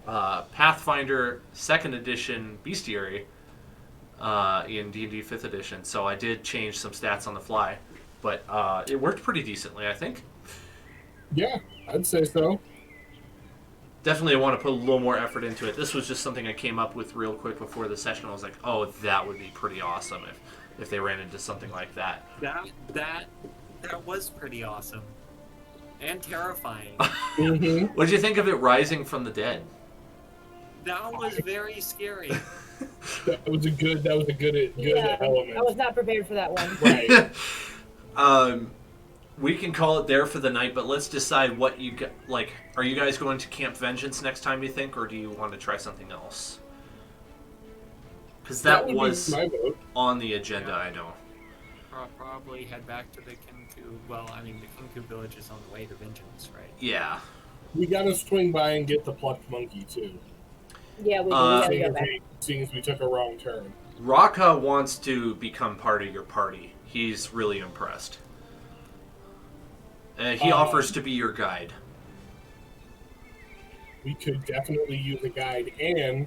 Pathfinder 2nd Edition Bestiary in D&D 5th Edition. So I did change some stats on the fly, but it worked pretty decently, I think. Yeah, I'd say so. Definitely want to put a little more effort into it. This was just something I came up with real quick before the session. I was like, oh, that would be pretty awesome if they ran into something like that. That was pretty awesome. And terrifying. Mm-hmm. What did you think of it rising from the dead? That was very scary. That was a good element. I was not prepared for that one. Right. We can call it there for the night, but let's decide what you like. Are you guys going to Camp Vengeance next time, you think, or do you want to try something else? Because that was my vote. on the agenda, I know. Probably head back to the Kinku. Well, I mean, the Kinku village is on the way to Vengeance, right? Yeah. We gotta swing by and get the plucked monkey too. Yeah, we gotta go back. Seeing as we took a wrong turn. Raka wants to become part of your party. He's really impressed. He offers to be your guide. We could definitely use a guide, and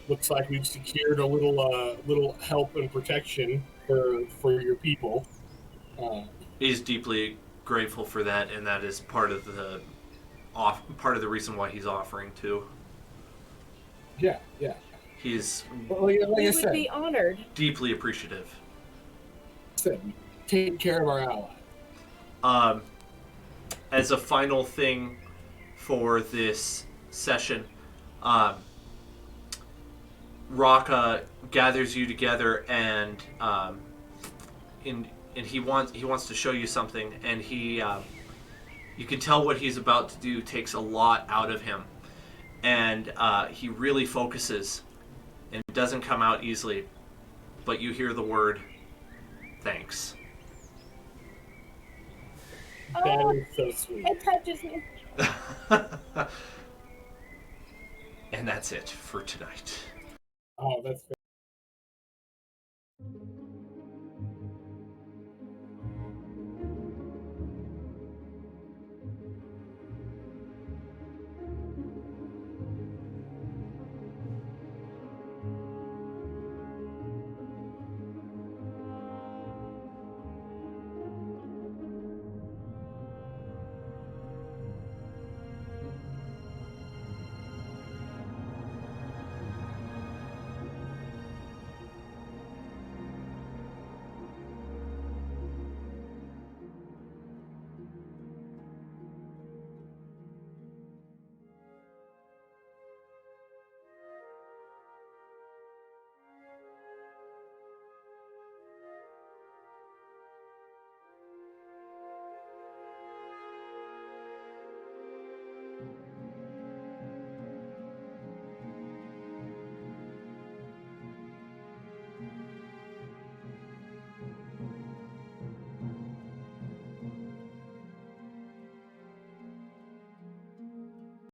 looks like we've secured a little help and protection for your people. He's deeply grateful for that, and that is part of the reason why he's offering too. Yeah. He's Like I We said, would be honored. deeply appreciative. Take care of our ally. As a final thing for this session, um, Raka gathers you together, and he wants to show you something, and you can tell what he's about to do takes a lot out of him, and he really focuses, and it doesn't come out easily, but you hear the word thanks. That is so sweet. It touches me. And that's it for tonight. Oh, that's